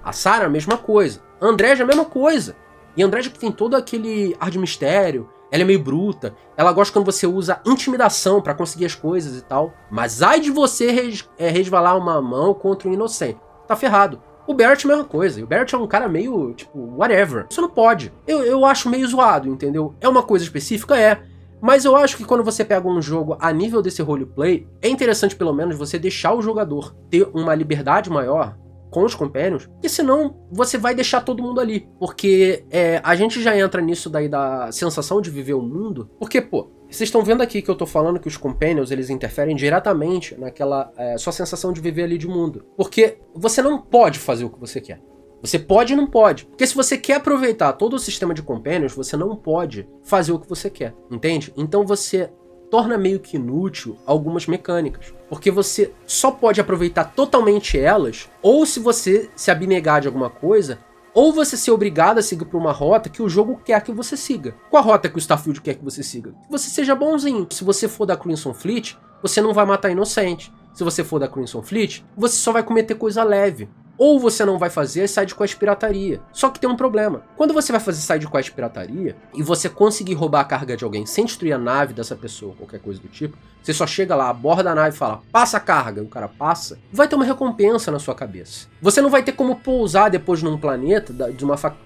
A Sarah, a mesma coisa. A Andréja, a mesma coisa. E a Andréja que tem todo aquele ar de mistério, ela é meio bruta, ela gosta quando você usa intimidação pra conseguir as coisas e tal. Mas ai de você resvalar uma mão contra um inocente. Tá ferrado. O Barrett é a mesma coisa. E o Barrett é um cara meio, tipo, whatever. Isso não pode. Eu acho meio zoado, entendeu? É uma coisa específica? É. Mas eu acho que quando você pega um jogo a nível desse roleplay, é interessante pelo menos você deixar o jogador ter uma liberdade maior com os companions, porque senão você vai deixar todo mundo ali. Porque a gente já entra nisso daí da sensação de viver o mundo, porque, pô, vocês estão vendo aqui que eu tô falando que os companions, eles interferem diretamente naquela sua sensação de viver ali de mundo. Porque você não pode fazer o que você quer. Você pode e não pode. Porque se você quer aproveitar todo o sistema de companions, você não pode fazer o que você quer, entende? Então você torna meio que inútil algumas mecânicas. Porque você só pode aproveitar totalmente elas, ou se você se abnegar de alguma coisa, ou você ser obrigado a seguir por uma rota que o jogo quer que você siga. Qual a rota que o Starfield quer que você siga? Que você seja bonzinho. Se você for da Crimson Fleet, você não vai matar inocente. Se você for da Crimson Fleet, você só vai cometer coisa leve. Ou você não vai fazer side quest pirataria. Só que tem um problema. Quando você vai fazer side quest pirataria e você conseguir roubar a carga de alguém sem destruir a nave dessa pessoa, qualquer coisa do tipo, você só chega lá, aborda a nave e fala, passa a carga, e o cara passa, vai ter uma recompensa na sua cabeça. Você não vai ter como pousar depois num planeta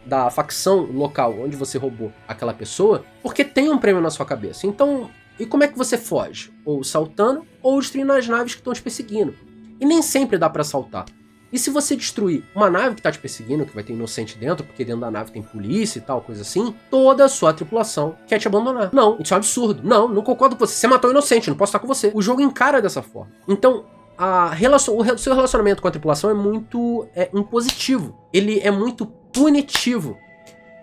da facção local onde você roubou aquela pessoa, porque tem um prêmio na sua cabeça. Então, e como é que você foge? Ou saltando, ou destruindo as naves que estão te perseguindo. E nem sempre dá pra saltar. E se você destruir uma nave que tá te perseguindo, que vai ter inocente dentro, porque dentro da nave tem polícia e tal, coisa assim, toda a sua tripulação quer te abandonar. Não, isso é um absurdo. Não concordo com você. Você matou o inocente, não posso estar com você. O jogo encara dessa forma. Então, o seu relacionamento com a tripulação é muito impositivo. Ele é muito punitivo.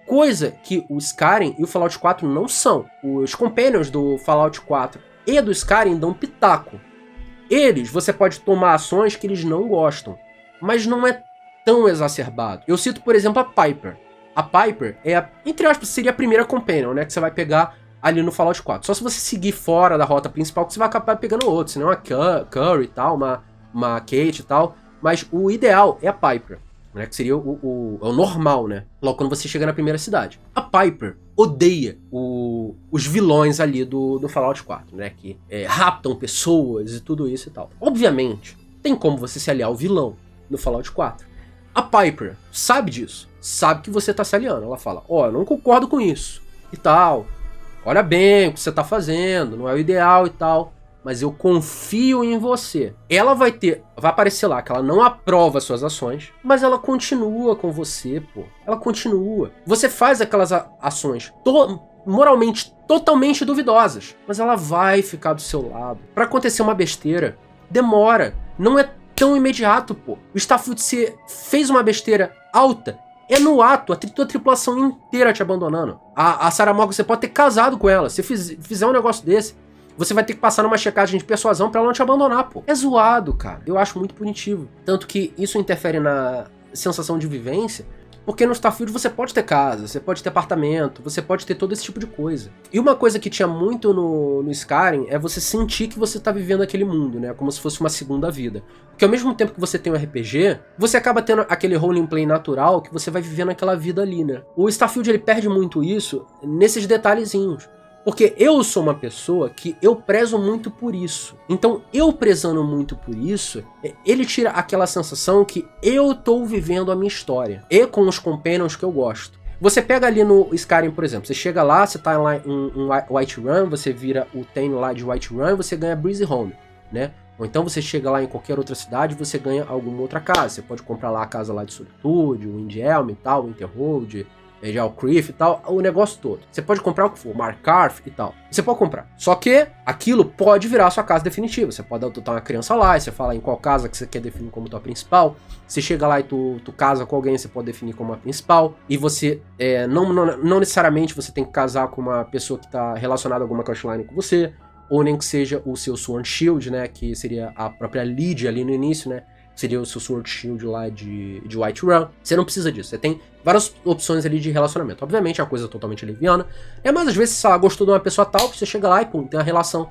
Coisa que o Skyrim e o Fallout 4 não são. Os companions do Fallout 4 e do Skyrim dão pitaco. Eles, você pode tomar ações que eles não gostam. Mas não é tão exacerbado. Eu cito, por exemplo, a Piper. A Piper entre aspas, seria a primeira companion, né? Que você vai pegar ali no Fallout 4. Só se você seguir fora da rota principal que você vai acabar pegando outro. Senão uma Curry e tal, uma Kate e tal. Mas o ideal é a Piper, né? Que seria o normal, né? Logo quando você chega na primeira cidade. A Piper odeia os vilões ali do Fallout 4, né? Que raptam pessoas e tudo isso e tal. Obviamente, tem como você se aliar ao vilão no Fallout 4. A Piper sabe disso, sabe que você tá se aliando. Ela fala, eu não concordo com isso e tal, olha bem o que você tá fazendo, não é o ideal e tal, mas eu confio em você. Ela vai aparecer lá que ela não aprova suas ações, mas ela continua com você, pô. Ela continua. Você faz aquelas ações moralmente totalmente duvidosas, mas ela vai ficar do seu lado. Pra acontecer uma besteira, demora, não é tão imediato, pô. O Starfield, se fez uma besteira alta, é no ato, a tua tripulação inteira te abandonando. A Sarah Morgan, você pode ter casado com ela, se fizer um negócio desse, você vai ter que passar numa checagem de persuasão pra ela não te abandonar, pô. É zoado, cara. Eu acho muito punitivo. Tanto que isso interfere na sensação de vivência, porque no Starfield você pode ter casa, você pode ter apartamento, você pode ter todo esse tipo de coisa. E uma coisa que tinha muito no Skyrim é você sentir que você tá vivendo aquele mundo, né? Como se fosse uma segunda vida. Porque ao mesmo tempo que você tem um RPG, você acaba tendo aquele roleplay natural que você vai vivendo aquela vida ali, né? O Starfield, ele perde muito isso nesses detalhezinhos. Porque eu sou uma pessoa que eu prezo muito por isso. Então, eu prezando muito por isso, ele tira aquela sensação que eu tô vivendo a minha história. E com os companions que eu gosto. Você pega ali no Skyrim, por exemplo, você chega lá, você tá lá em Whiterun, você vira o Thane lá de Whiterun e você ganha Breezy Home, né? Ou então você chega lá em qualquer outra cidade e você ganha alguma outra casa. Você pode comprar lá a casa lá de Solitude, o Windhelm e tal, o Winterhold, Geocrif e tal, o negócio todo. Você pode comprar o que for, Markarth e tal. Você pode comprar. Só que aquilo pode virar a sua casa definitiva. Você pode adotar uma criança lá, e você fala em qual casa que você quer definir como tua principal. Você chega lá e tu casa com alguém, você pode definir como a principal. E você, não necessariamente você tem que casar com uma pessoa que tá relacionada a alguma questline com você, ou nem que seja o seu Sword Shield, né, que seria a própria Lydia ali no início, né, seria o seu Sword Shield lá de Whiterun. Você não precisa disso, você tem várias opções ali de relacionamento. Obviamente é uma coisa totalmente leviana, mas às vezes, sei lá, gostou de uma pessoa tal, você chega lá e pum, tem uma relação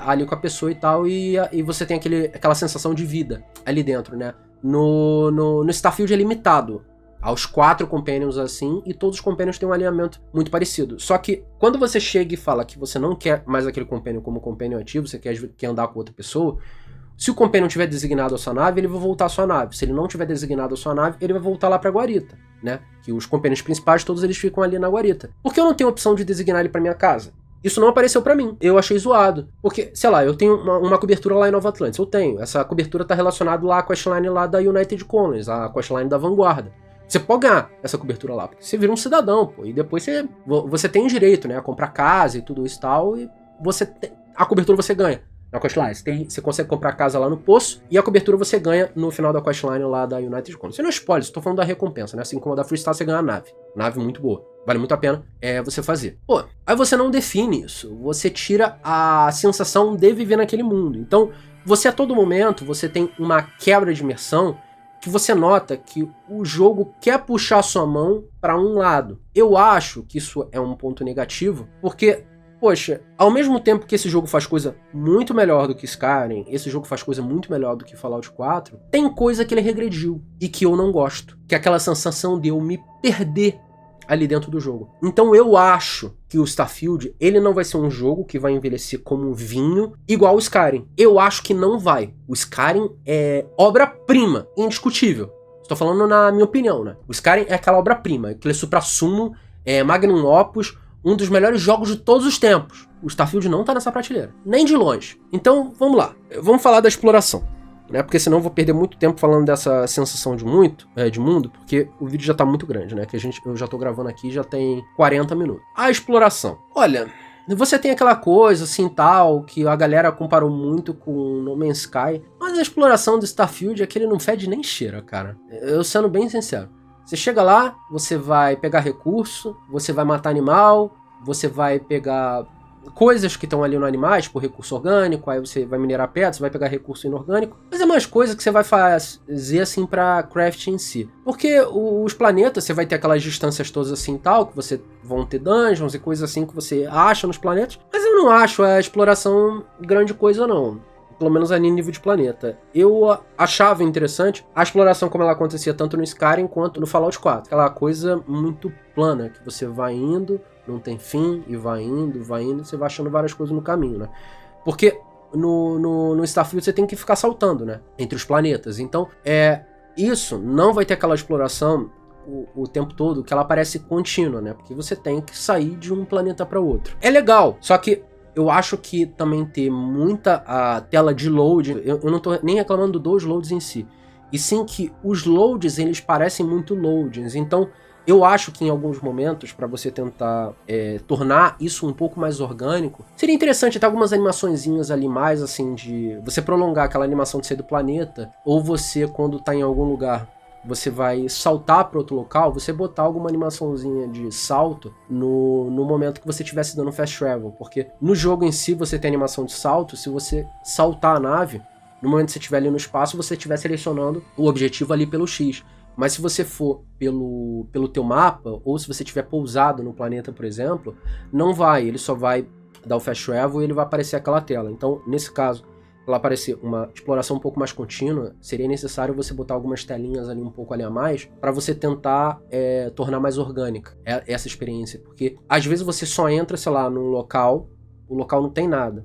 ali com a pessoa e tal, e você tem aquela sensação de vida ali dentro, né. No Starfield é limitado aos 4 Companions assim, e todos os Companions têm um alinhamento muito parecido. Só que, quando você chega e fala que você não quer mais aquele Companion como Companion ativo, você quer andar com outra pessoa, se o Companion tiver designado a sua nave, ele vai voltar à sua nave. Se ele não tiver designado a sua nave, ele vai voltar lá pra guarita, né? Que os Companions principais, todos eles ficam ali na guarita. Por que eu não tenho opção de designar ele pra minha casa? Isso não apareceu pra mim. Eu achei zoado. Porque, sei lá, eu tenho uma cobertura lá em Nova Atlantis. Eu tenho. Essa cobertura tá relacionada lá com a questline lá da United Colonies, a questline da Vanguarda. Você pode ganhar essa cobertura lá, porque você vira um cidadão, pô, e depois você tem o direito, né, a comprar casa e tudo isso e tal, e a cobertura você ganha na questline. Você consegue comprar casa lá no poço, e a cobertura você ganha no final da questline lá da United Colonies. Você não é spoiler, estou falando da recompensa, né, assim como a da Freestar você ganha a nave muito boa, vale muito a pena você fazer. Pô, aí você não define isso, você tira a sensação de viver naquele mundo. Então, você a todo momento, você tem uma quebra de imersão, que você nota que o jogo quer puxar sua mão para um lado. Eu acho que isso é um ponto negativo, porque, poxa, ao mesmo tempo que esse jogo faz coisa muito melhor do que Skyrim, esse jogo faz coisa muito melhor do que Fallout 4, tem coisa que ele regrediu e que eu não gosto, que é aquela sensação de eu me perder ali dentro do jogo. Então eu acho que o Starfield, ele não vai ser um jogo que vai envelhecer como um vinho igual o Skyrim. Eu acho que não vai. O Skyrim é obra-prima, indiscutível. Estou falando na minha opinião, né? O Skyrim é aquela obra-prima, aquele supra-sumo, magnum opus, um dos melhores jogos de todos os tempos. O Starfield não tá nessa prateleira, nem de longe. Então, vamos lá. Vamos falar da exploração, né? Porque senão eu vou perder muito tempo falando dessa sensação de mundo, porque o vídeo já tá muito grande, né? Que eu já tô gravando aqui, já tem 40 minutos. A exploração. Olha, você tem aquela coisa assim tal, que a galera comparou muito com No Man's Sky, mas a exploração do Starfield é que ele não fede nem cheira, cara. Eu sendo bem sincero. Você chega lá, você vai pegar recurso, você vai matar animal, você vai pegar coisas que estão ali no animais, tipo recurso orgânico, aí você vai minerar pedra, você vai pegar recurso inorgânico, mas é mais coisa que você vai fazer assim pra craft em si. Porque os planetas, você vai ter aquelas distâncias todas assim tal, que você vão ter dungeons e coisas assim que você acha nos planetas, mas eu não acho a exploração grande coisa não. Pelo menos ali em nível de planeta. Eu achava interessante a exploração como ela acontecia tanto no Skyrim quanto no Fallout 4. Aquela coisa muito plana, que você vai indo, não tem fim, e vai indo, e você vai achando várias coisas no caminho, né? Porque no Starfield você tem que ficar saltando, né? Entre os planetas. Então, isso não vai ter aquela exploração o tempo todo que ela parece contínua, né? Porque você tem que sair de um planeta para outro. É legal, só que eu acho que também ter muita tela de load, eu não tô nem reclamando dos loads em si, e sim que os loads, eles parecem muito loadings, então eu acho que em alguns momentos, para você tentar tornar isso um pouco mais orgânico, seria interessante ter algumas animaçõezinhas ali mais, assim, de você prolongar aquela animação de sair do planeta, ou você, quando tá em algum lugar, você vai saltar para outro local, você botar alguma animaçãozinha de salto no momento que você estivesse dando fast travel, porque no jogo em si você tem animação de salto, se você saltar a nave, no momento que você estiver ali no espaço, você estiver selecionando o objetivo ali pelo X. Mas se você for pelo teu mapa, ou se você tiver pousado no planeta, por exemplo, não vai, ele só vai dar o fast travel e ele vai aparecer aquela tela. Então, nesse caso, para aparecer uma exploração um pouco mais contínua, seria necessário você botar algumas telinhas ali um pouco ali a mais, para você tentar tornar mais orgânica essa experiência. Porque às vezes você só entra, sei lá, num local, o local não tem nada.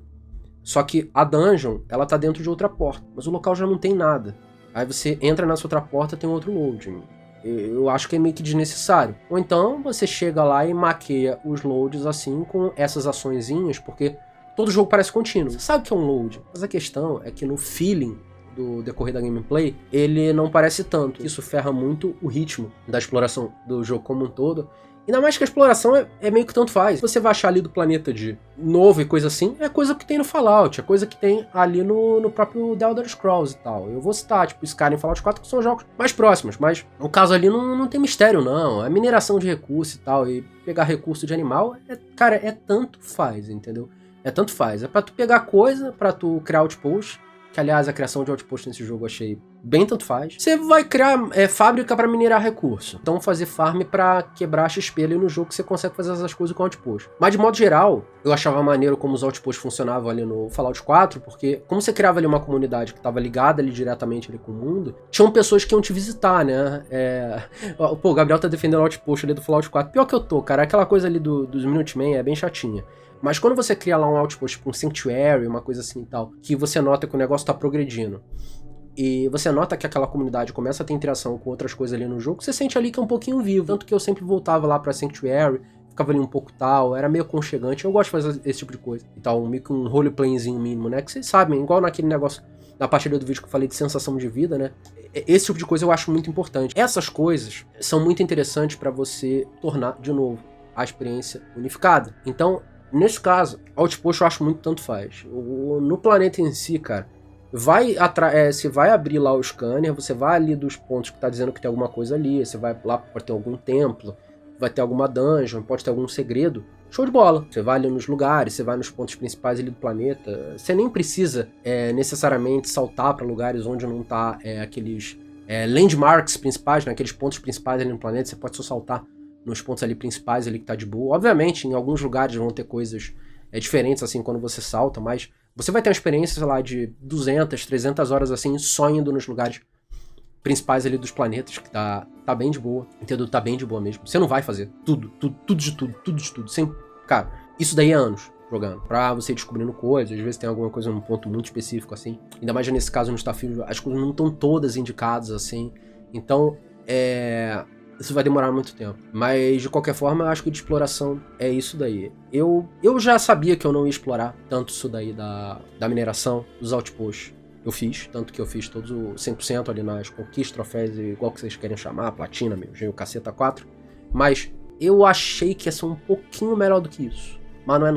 Só que a dungeon, ela tá dentro de outra porta, mas o local já não tem nada. Aí você entra nessa outra porta, tem outro loading. Eu acho que é meio que desnecessário. Ou então você chega lá e maqueia os loads assim com essas açõezinhas, porque todo jogo parece contínuo. Você sabe que é um load, mas a questão é que no feeling do decorrer da gameplay, ele não parece tanto. Isso ferra muito o ritmo da exploração do jogo como um todo, Ainda mais que a exploração é meio que tanto faz. Você vai achar ali do planeta de novo e coisa assim, é coisa que tem no Fallout, é coisa que tem ali no próprio The Elder Scrolls e tal. Eu vou citar, tipo, Skyrim e Fallout 4, que são jogos mais próximos, mas no caso ali não tem mistério, não. É mineração de recurso e tal, e pegar recurso de animal, cara, é tanto faz, entendeu? É tanto faz. É pra tu pegar coisa, pra tu criar outpost, que aliás a criação de outpost nesse jogo eu achei bem tanto faz. Você vai criar fábrica pra minerar recurso. Então fazer farm pra quebrar XP ali no jogo, que você consegue fazer essas coisas com outpost. Mas de modo geral, eu achava maneiro como os outposts funcionavam ali no Fallout 4, porque como você criava ali uma comunidade que tava ligada ali diretamente ali com o mundo, tinham pessoas que iam te visitar, né? Pô, o Gabriel tá defendendo o outpost ali do Fallout 4. Pior que eu tô, cara. Aquela coisa ali dos Minutemen é bem chatinha. Mas quando você cria lá um outpost, tipo um Sanctuary, uma coisa assim e tal, que você nota que o negócio tá progredindo, e você nota que aquela comunidade começa a ter interação com outras coisas ali no jogo, você sente ali que é um pouquinho vivo. Tanto que eu sempre voltava lá pra Sanctuary, ficava ali um pouco tal, era meio aconchegante. Eu gosto de fazer esse tipo de coisa. E tal, meio que um roleplayzinho mínimo, né? Que vocês sabem, igual naquele negócio, na parte do vídeo que eu falei de sensação de vida, né? Esse tipo de coisa eu acho muito importante. Essas coisas são muito interessantes pra você tornar, de novo, a experiência unificada. Então, nesse caso, outpost eu acho muito tanto faz. No planeta em si, cara, você vai abrir lá o scanner, você vai ali dos pontos que tá dizendo que tem alguma coisa ali, você vai lá para ter algum templo, vai ter alguma dungeon, pode ter algum segredo. Show de bola. Você vai ali nos lugares, você vai nos pontos principais ali do planeta. Você nem precisa necessariamente saltar para lugares onde não tá aqueles landmarks principais, né, aqueles pontos principais ali no planeta. Você pode só saltar nos pontos ali principais ali que tá de boa. Obviamente, em alguns lugares vão ter coisas diferentes assim quando você salta, mas você vai ter uma experiência, sei lá, de 200, 300 horas assim, só indo nos lugares principais ali dos planetas, que tá bem de boa, entendeu? Tá bem de boa mesmo. Você não vai fazer tudo de tudo. Sem... Cara, isso daí é anos jogando, pra você ir descobrindo coisas, às vezes tem alguma coisa num ponto muito específico assim. Ainda mais nesse caso no Starfield, as coisas não estão todas indicadas assim. Então, isso vai demorar muito tempo. Mas, de qualquer forma, eu acho que de exploração é isso daí. Eu já sabia que eu não ia explorar tanto isso daí da mineração, dos outposts. Eu fiz, tanto que eu fiz todos o 100% ali nas conquistas, troféus, igual que vocês querem chamar, platina, meu, o caceta 4. Mas eu achei que ia ser um pouquinho melhor do que isso. Mas não é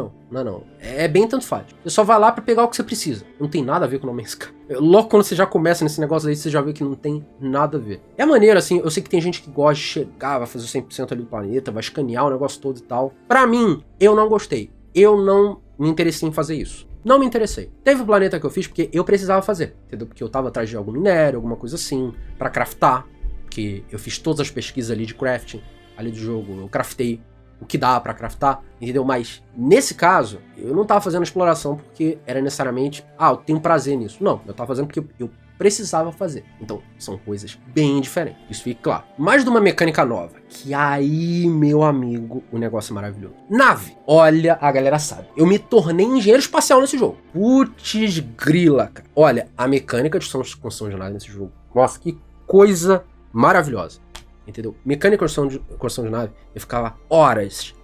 não. É bem tanto faz. Você só vai lá pra pegar o que você precisa. Não tem nada a ver com o No Man's Sky. Logo quando você já começa nesse negócio aí, você já vê que não tem nada a ver. É maneiro, assim, eu sei que tem gente que gosta de chegar, vai fazer o 100% ali do planeta, vai escanear o negócio todo e tal. Pra mim, eu não gostei. Eu não me interessei em fazer isso. Não me interessei. Teve um planeta que eu fiz porque eu precisava fazer, entendeu? Porque eu tava atrás de algum minério, alguma coisa assim, pra craftar. Porque eu fiz todas as pesquisas ali de crafting, ali do jogo, eu craftei o que dá pra craftar, entendeu? Mas, nesse caso, eu não tava fazendo exploração porque era necessariamente, eu tenho prazer nisso. Não, eu tava fazendo porque eu precisava fazer. Então, são coisas bem diferentes. Isso fica claro. Mais de uma mecânica nova, que aí, meu amigo, o negócio é maravilhoso. Nave. Olha, a galera sabe. Eu me tornei engenheiro espacial nesse jogo. Putz grila, cara. Olha, a mecânica de construção de nave nesse jogo. Nossa, que coisa maravilhosa. Entendeu? Mecânica de construção de nave, eu ficava horas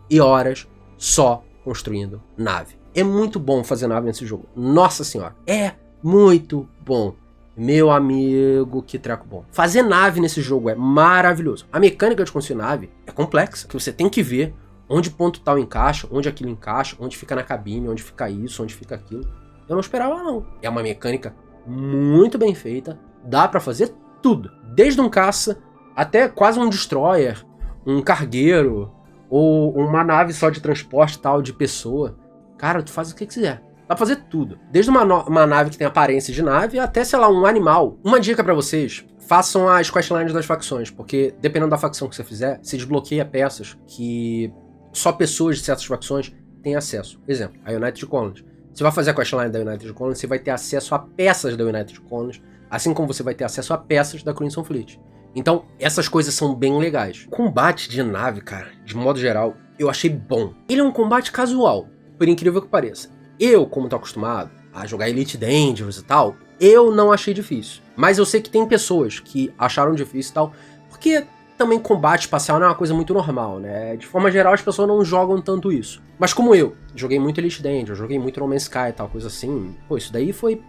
e horas só construindo nave. É muito bom fazer nave nesse jogo. Nossa senhora. É muito bom. Meu amigo, que treco bom. Fazer nave nesse jogo é maravilhoso. A mecânica de construir nave é complexa, que você tem que ver onde ponto tal encaixa, onde aquilo encaixa, onde fica na cabine, onde fica isso, onde fica aquilo. Eu não esperava não. É uma mecânica muito bem feita, dá pra fazer tudo. Desde um caça até quase um destroyer, um cargueiro ou uma nave só de transporte tal, de pessoa. Cara, tu faz o que quiser. Dá pra fazer tudo. Desde uma nave que tem aparência de nave até, sei lá, um animal. Uma dica pra vocês: façam as questlines das facções, porque dependendo da facção que você fizer, você desbloqueia peças que só pessoas de certas facções têm acesso. Exemplo, a United Colonies. Você vai fazer a questline da United Colonies, você vai ter acesso a peças da United Colonies, assim como você vai ter acesso a peças da Crimson Fleet. Então, essas coisas são bem legais. Combate de nave, cara, de modo geral, eu achei bom. Ele é um combate casual, por incrível que pareça. Eu, como tô acostumado a jogar Elite Dangerous e tal, eu não achei difícil. Mas eu sei que tem pessoas que acharam difícil e tal, porque também combate espacial não é uma coisa muito normal, né? De forma geral, as pessoas não jogam tanto isso. Mas como eu, joguei muito Elite Dangerous, joguei muito No Man's Sky e tal, coisa assim, isso daí foi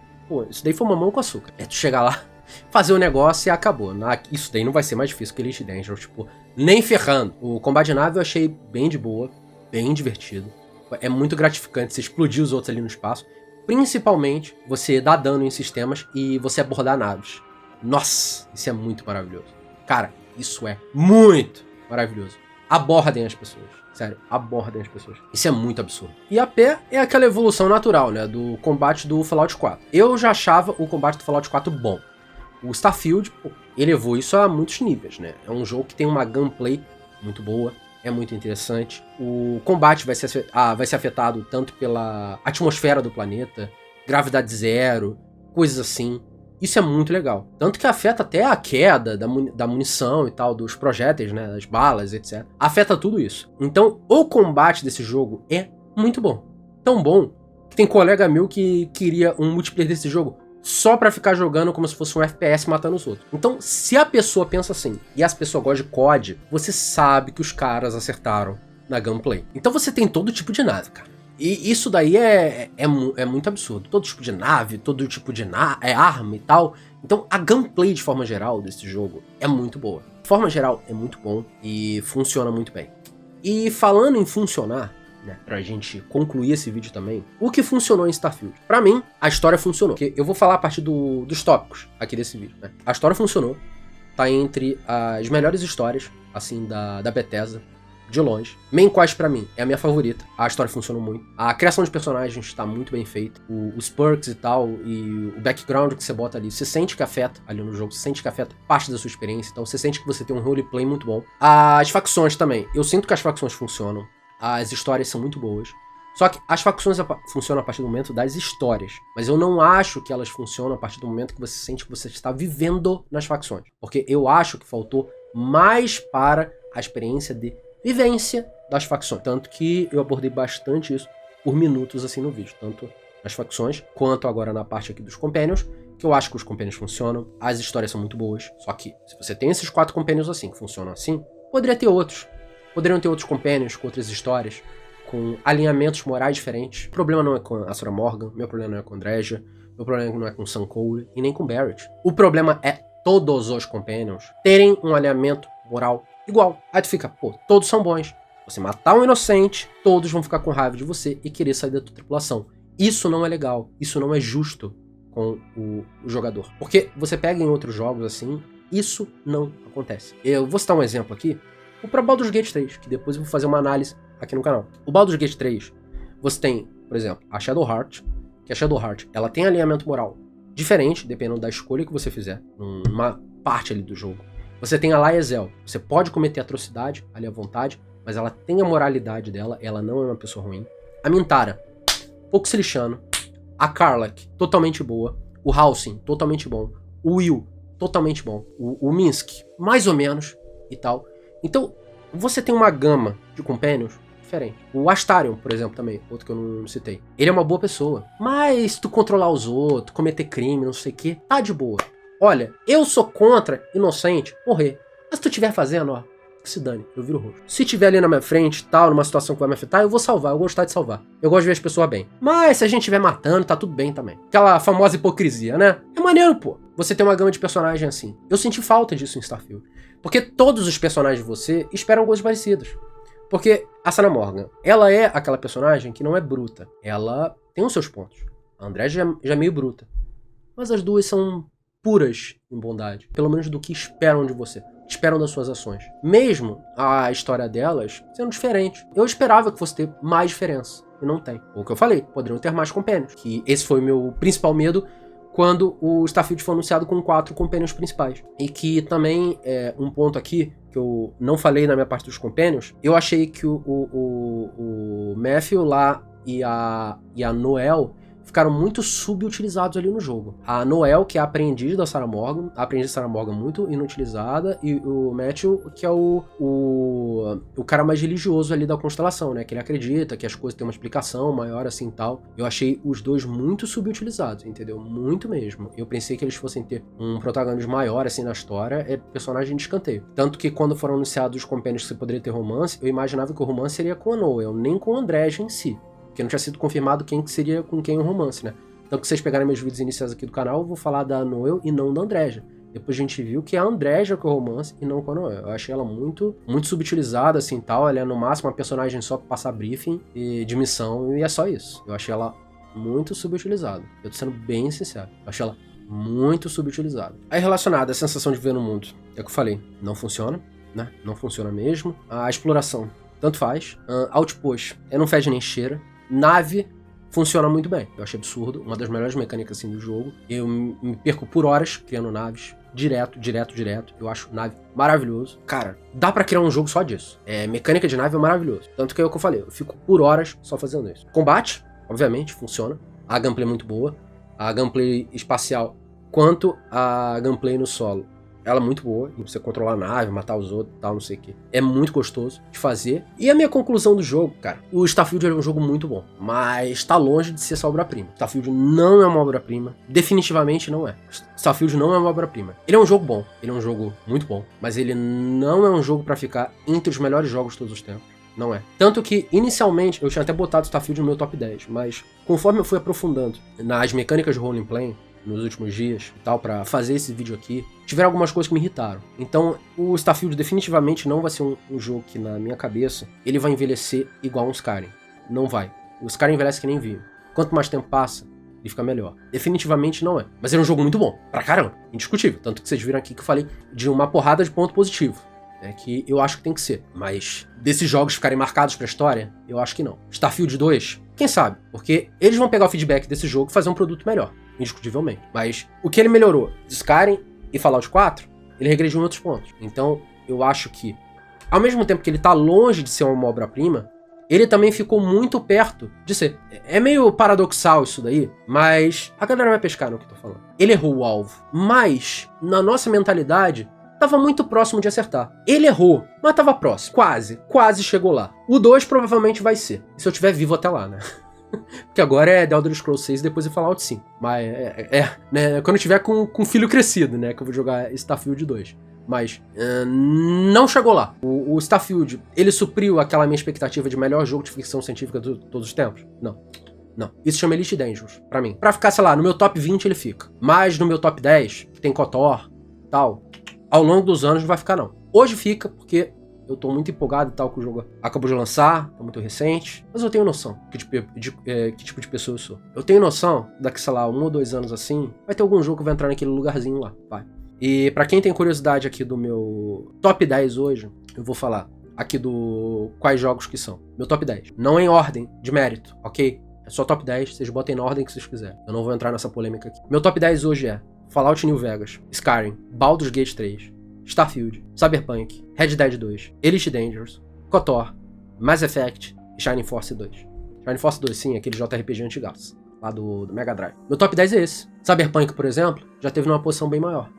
uma mão com açúcar. É tu chegar lá fazer o negócio e acabou. Isso daí não vai ser mais difícil que Elite Dangerous, tipo, nem ferrando. O combate de nave eu achei bem de boa, bem divertido. É muito gratificante você explodir os outros ali no espaço. Principalmente você dar dano em sistemas e você abordar naves. Nossa, isso é muito maravilhoso. Cara, isso é muito maravilhoso. Abordem as pessoas. Sério, abordem as pessoas. Isso é muito absurdo. E a P é aquela evolução natural, né, do combate do Fallout 4. Eu já achava o combate do Fallout 4 bom. O Starfield, pô, elevou isso a muitos níveis, né? É um jogo que tem uma gameplay muito boa, é muito interessante. O combate vai ser afetado tanto pela atmosfera do planeta, gravidade zero, coisas assim. Isso é muito legal. Tanto que afeta até a queda da munição e tal, dos projéteis, né? Das balas, etc. Afeta tudo isso. Então, o combate desse jogo é muito bom. Tão bom que tem colega meu que queria um multiplayer desse jogo só pra ficar jogando como se fosse um FPS matando os outros. Então, se a pessoa pensa assim, e as pessoas gostam de COD, você sabe que os caras acertaram na gameplay. Então você tem todo tipo de nave, cara. E isso daí é muito absurdo. Todo tipo de nave, todo tipo de arma e tal. Então a gameplay de forma geral desse jogo é muito boa. De forma geral é muito bom e funciona muito bem. E falando em funcionar, né, pra gente concluir esse vídeo também, o que funcionou em Starfield? Pra mim, a história funcionou. Porque eu vou falar a partir dos tópicos aqui desse vídeo, né? A história funcionou. Tá entre as melhores histórias, assim, da Bethesda. De longe. Main Quest pra mim é a minha favorita. A história funcionou muito. A criação de personagens está muito bem feita. Os perks e tal, e o background que você bota ali, você sente que afeta ali no jogo, você sente que afeta parte da sua experiência. Então você sente que você tem um roleplay muito bom. As facções também. Eu sinto que as facções funcionam. As histórias são muito boas. Só que as facções funcionam a partir do momento das histórias. Mas eu não acho que elas funcionam a partir do momento que você sente que você está vivendo nas facções. Porque eu acho que faltou mais para a experiência de vivência das facções. Tanto que eu abordei bastante isso por minutos assim no vídeo. Tanto nas facções, quanto agora na parte aqui dos Companions, que eu acho que os Companions funcionam. As histórias são muito boas. Só que, se você tem esses 4 Companions assim, que funcionam assim, poderia ter outros. Poderiam ter outros Companions com outras histórias, com alinhamentos morais diferentes. O problema não é com a Sarah Morgan, meu problema não é com a Andreja, meu problema não é com o Sam Cole e nem com o Barrett. O problema é todos os Companions terem um alinhamento moral igual. Aí tu fica, pô, todos são bons. Você matar um inocente, todos vão ficar com raiva de você e querer sair da tua tripulação. Isso não é legal, isso não é justo com o jogador. Porque você pega em outros jogos assim, isso não acontece. Eu vou citar um exemplo aqui, o próprio Baldur's Gate 3, que depois eu vou fazer uma análise aqui no canal. O Baldur's Gate 3, você tem, por exemplo, a Shadowheart, que a Shadowheart, ela tem alinhamento moral diferente, dependendo da escolha que você fizer, numa parte ali do jogo. Você tem a Lae'zel, você pode cometer atrocidade ali à vontade, mas ela tem a moralidade dela, ela não é uma pessoa ruim. A Mintara, pouco se lixando. A Karlach, totalmente boa. O Halsin, totalmente bom. O Will, totalmente bom. O Minsc, mais ou menos, e tal. Então, você tem uma gama de companions diferente. O Astarion, por exemplo, também, outro que eu não citei. Ele é uma boa pessoa, mas se tu controlar os outros, cometer crime, não sei o que, tá de boa. Olha, eu sou contra inocente morrer. Mas se tu estiver fazendo, ó, que se dane, eu viro o rosto. Se tiver ali na minha frente, tal, numa situação que vai me afetar, eu vou salvar, eu vou gostar de salvar. Eu gosto de ver as pessoas bem. Mas se a gente estiver matando, tá tudo bem também. Aquela famosa hipocrisia, né? É maneiro, pô. Você tem uma gama de personagens assim. Eu senti falta disso em Starfield. Porque todos os personagens de você esperam coisas parecidas. Porque a Sarah Morgan, ela é aquela personagem que não é bruta. Ela tem os seus pontos. A Andrea já é meio bruta. Mas as duas são puras em bondade, pelo menos do que esperam de você, esperam das suas ações. Mesmo a história delas sendo diferente. Eu esperava que fosse ter mais diferença, e não tem. O que eu falei, poderiam ter mais companions, que esse foi o meu principal medo quando o Starfield foi anunciado com 4 companions principais. E que também, um ponto aqui, que eu não falei na minha parte dos companions, eu achei que o Matthew lá e a Noelle ficaram muito subutilizados ali no jogo. A Noelle, que é a aprendiz da Sarah Morgan, a aprendiz da Sarah Morgan muito inutilizada, e o Matthew, que é o cara mais religioso ali da constelação, né? Que ele acredita que as coisas têm uma explicação maior assim e tal. Eu achei os dois muito subutilizados, entendeu? Muito mesmo. Eu pensei que eles fossem ter um protagonismo maior assim na história, personagem de escanteio. Tanto que quando foram anunciados os companions que você poderia ter romance, eu imaginava que o romance seria com a Noelle, nem com o Andreja em si. Porque não tinha sido confirmado quem que seria com quem o romance, né? Então, que vocês pegarem meus vídeos iniciais aqui do canal, eu vou falar da Noel e não da Andrésia. Depois a gente viu que é a Andrésia com o romance e não com a Noel. Eu achei ela muito subutilizada, assim, tal. Ela é, no máximo, uma personagem só pra passar briefing e de missão, e é só isso. Eu achei ela muito subutilizada. Eu tô sendo bem sincero. Eu achei ela muito subutilizada. Aí, relacionado à sensação de viver no mundo, é o que eu falei, não funciona, né? Não funciona mesmo. A exploração, tanto faz. Outpost, não fede nem cheira. Nave, funciona muito bem. Eu achei absurdo. Uma das melhores mecânicas, assim, do jogo. Eu me perco por horas criando naves. Direto. Eu acho nave maravilhoso. Cara, dá pra criar um jogo só disso. Mecânica de nave é maravilhoso. Tanto que é o que eu falei. Eu fico por horas só fazendo isso. Combate, obviamente, funciona. A gameplay é muito boa. A gameplay espacial, quanto a gameplay no solo. Ela é muito boa, você controlar a nave, matar os outros e tal, não sei o que. É muito gostoso de fazer. E a minha conclusão do jogo, cara, o Starfield é um jogo muito bom, mas tá longe de ser essa obra-prima. Starfield não é uma obra-prima, definitivamente não é. Starfield não é uma obra-prima. Ele é um jogo bom, ele é um jogo muito bom, mas ele não é um jogo pra ficar entre os melhores jogos de todos os tempos. Não é. Tanto que, inicialmente, eu tinha até botado Starfield no meu top 10, mas conforme eu fui aprofundando nas mecânicas de role-playing, nos últimos dias e tal, pra fazer esse vídeo aqui, tiveram algumas coisas que me irritaram. Então, o Starfield definitivamente não vai ser um jogo que, na minha cabeça, ele vai envelhecer igual um Skyrim. Não vai. O Skyrim envelhece que nem vinho. Quanto mais tempo passa, ele fica melhor. Definitivamente não é. Mas é um jogo muito bom. Pra caramba. Indiscutível. Tanto que vocês viram aqui que eu falei de uma porrada de ponto positivo. Que eu acho que tem que ser. Mas desses jogos ficarem marcados pra história, eu acho que não. Starfield 2, quem sabe? Porque eles vão pegar o feedback desse jogo e fazer um produto melhor. Indiscutivelmente. Mas o que ele melhorou de Skyrim e Fallout 4, ele regrediu em outros pontos. Então, eu acho que, ao mesmo tempo que ele tá longe de ser uma obra-prima, ele também ficou muito perto de ser. É meio paradoxal isso daí, mas a galera vai pescar no que eu tô falando. Ele errou o alvo, mas, na nossa mentalidade, tava muito próximo de acertar. Ele errou, mas tava próximo. Quase chegou lá. O 2 provavelmente vai ser. Se eu tiver vivo até lá, né? Porque agora é The Elder Scrolls 6 e depois é Fallout 5. Mas né? Quando eu tiver com filho crescido, né? Que eu vou jogar Starfield 2. Mas não chegou lá. O Starfield, ele supriu aquela minha expectativa de melhor jogo de ficção científica de todos os tempos? Não. Isso chama Elite Dangerous, pra mim. Pra ficar, sei lá, no meu top 20 ele fica. Mas no meu top 10, que tem KOTOR e tal, ao longo dos anos não vai ficar, não. Hoje fica, porque eu tô muito empolgado e tal, que o jogo acabou de lançar, tá muito recente. Mas eu tenho noção que tipo de pessoa eu sou. Eu tenho noção, daqui, sei lá, 1 ou 2 anos assim, vai ter algum jogo que vai entrar naquele lugarzinho lá, vai. E pra quem tem curiosidade aqui do meu top 10 hoje, eu vou falar aqui do quais jogos que são. Meu top 10. Não em ordem de mérito, ok? É só top 10, vocês botem na ordem que vocês quiserem. Eu não vou entrar nessa polêmica aqui. Meu top 10 hoje é Fallout New Vegas, Skyrim, Baldur's Gate 3, Starfield, Cyberpunk, Red Dead 2, Elite Dangerous, KOTOR, Mass Effect e Shining Force 2. Shining Force 2, sim, aquele JRPG antigaço, lá do Mega Drive. Meu top 10 é esse. Cyberpunk, por exemplo, já teve numa posição bem maior.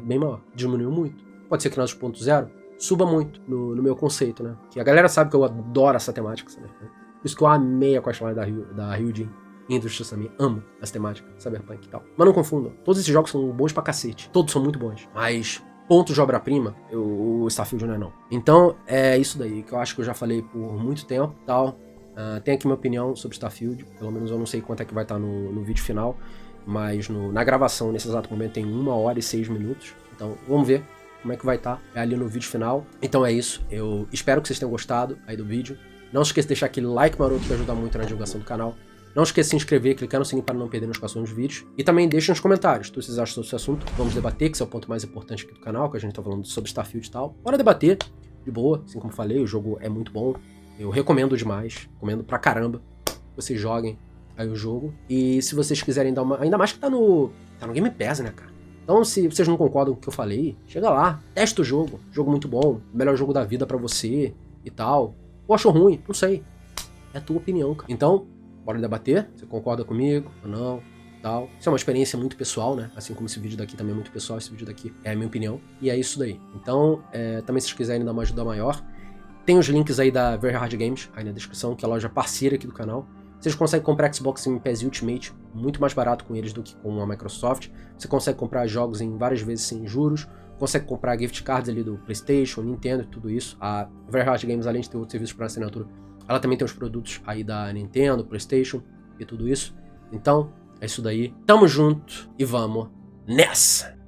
Bem maior. Diminuiu muito. Pode ser que no 2.0 suba muito no meu conceito, né? Que a galera sabe que eu adoro essa temática, sabe? Por isso que eu amei a questline da Ryujin Industries também. Amo essa temática, Cyberpunk e tal. Mas não confundam. Todos esses jogos são bons pra cacete. Todos são muito bons. Mas pontos de obra-prima, o Starfield não é não. Então, é isso daí, que eu acho que eu já falei por muito tempo e tal. Tem aqui minha opinião sobre Starfield. Pelo menos eu não sei quanto é que vai estar no vídeo final. Mas na gravação, nesse exato momento, tem 1 hora e 6 minutos. Então, vamos ver como é que vai estar ali no vídeo final. Então é isso. Eu espero que vocês tenham gostado aí do vídeo. Não se esqueça de deixar aquele like maroto que ajuda muito na divulgação do canal. Não esqueça de se inscrever, clicar no sininho para não perder notificações dos vídeos. E também deixe nos comentários o que vocês acham sobre esse assunto. Vamos debater, que esse é o ponto mais importante aqui do canal, que a gente tá falando sobre Starfield e tal. Bora debater, de boa. Assim como eu falei, o jogo é muito bom. Eu recomendo demais, recomendo pra caramba que vocês joguem aí o jogo. E se vocês quiserem dar uma... Ainda mais que tá no Game Pass, né, cara? Então, se vocês não concordam com o que eu falei, chega lá, testa o jogo. Jogo muito bom, melhor jogo da vida pra você e tal. Ou achou ruim, não sei. É a tua opinião, cara. Então, bora debater. Você concorda comigo ou não? Tal. Isso é uma experiência muito pessoal, né? Assim como esse vídeo daqui também é muito pessoal, esse vídeo daqui é a minha opinião. E é isso daí. Então, também se vocês quiserem dar uma ajuda maior, tem os links aí da Very Hard Games aí na descrição, que é a loja parceira aqui do canal. Vocês conseguem comprar Xbox Game Pass Ultimate muito mais barato com eles do que com a Microsoft. Você consegue comprar jogos em várias vezes sem juros. Consegue comprar gift cards ali do PlayStation, Nintendo e tudo isso. A Very Hard Games, além de ter outros serviços para assinatura, ela também tem os produtos aí da Nintendo, PlayStation e tudo isso. Então, É isso daí. Tamo junto e vamos nessa!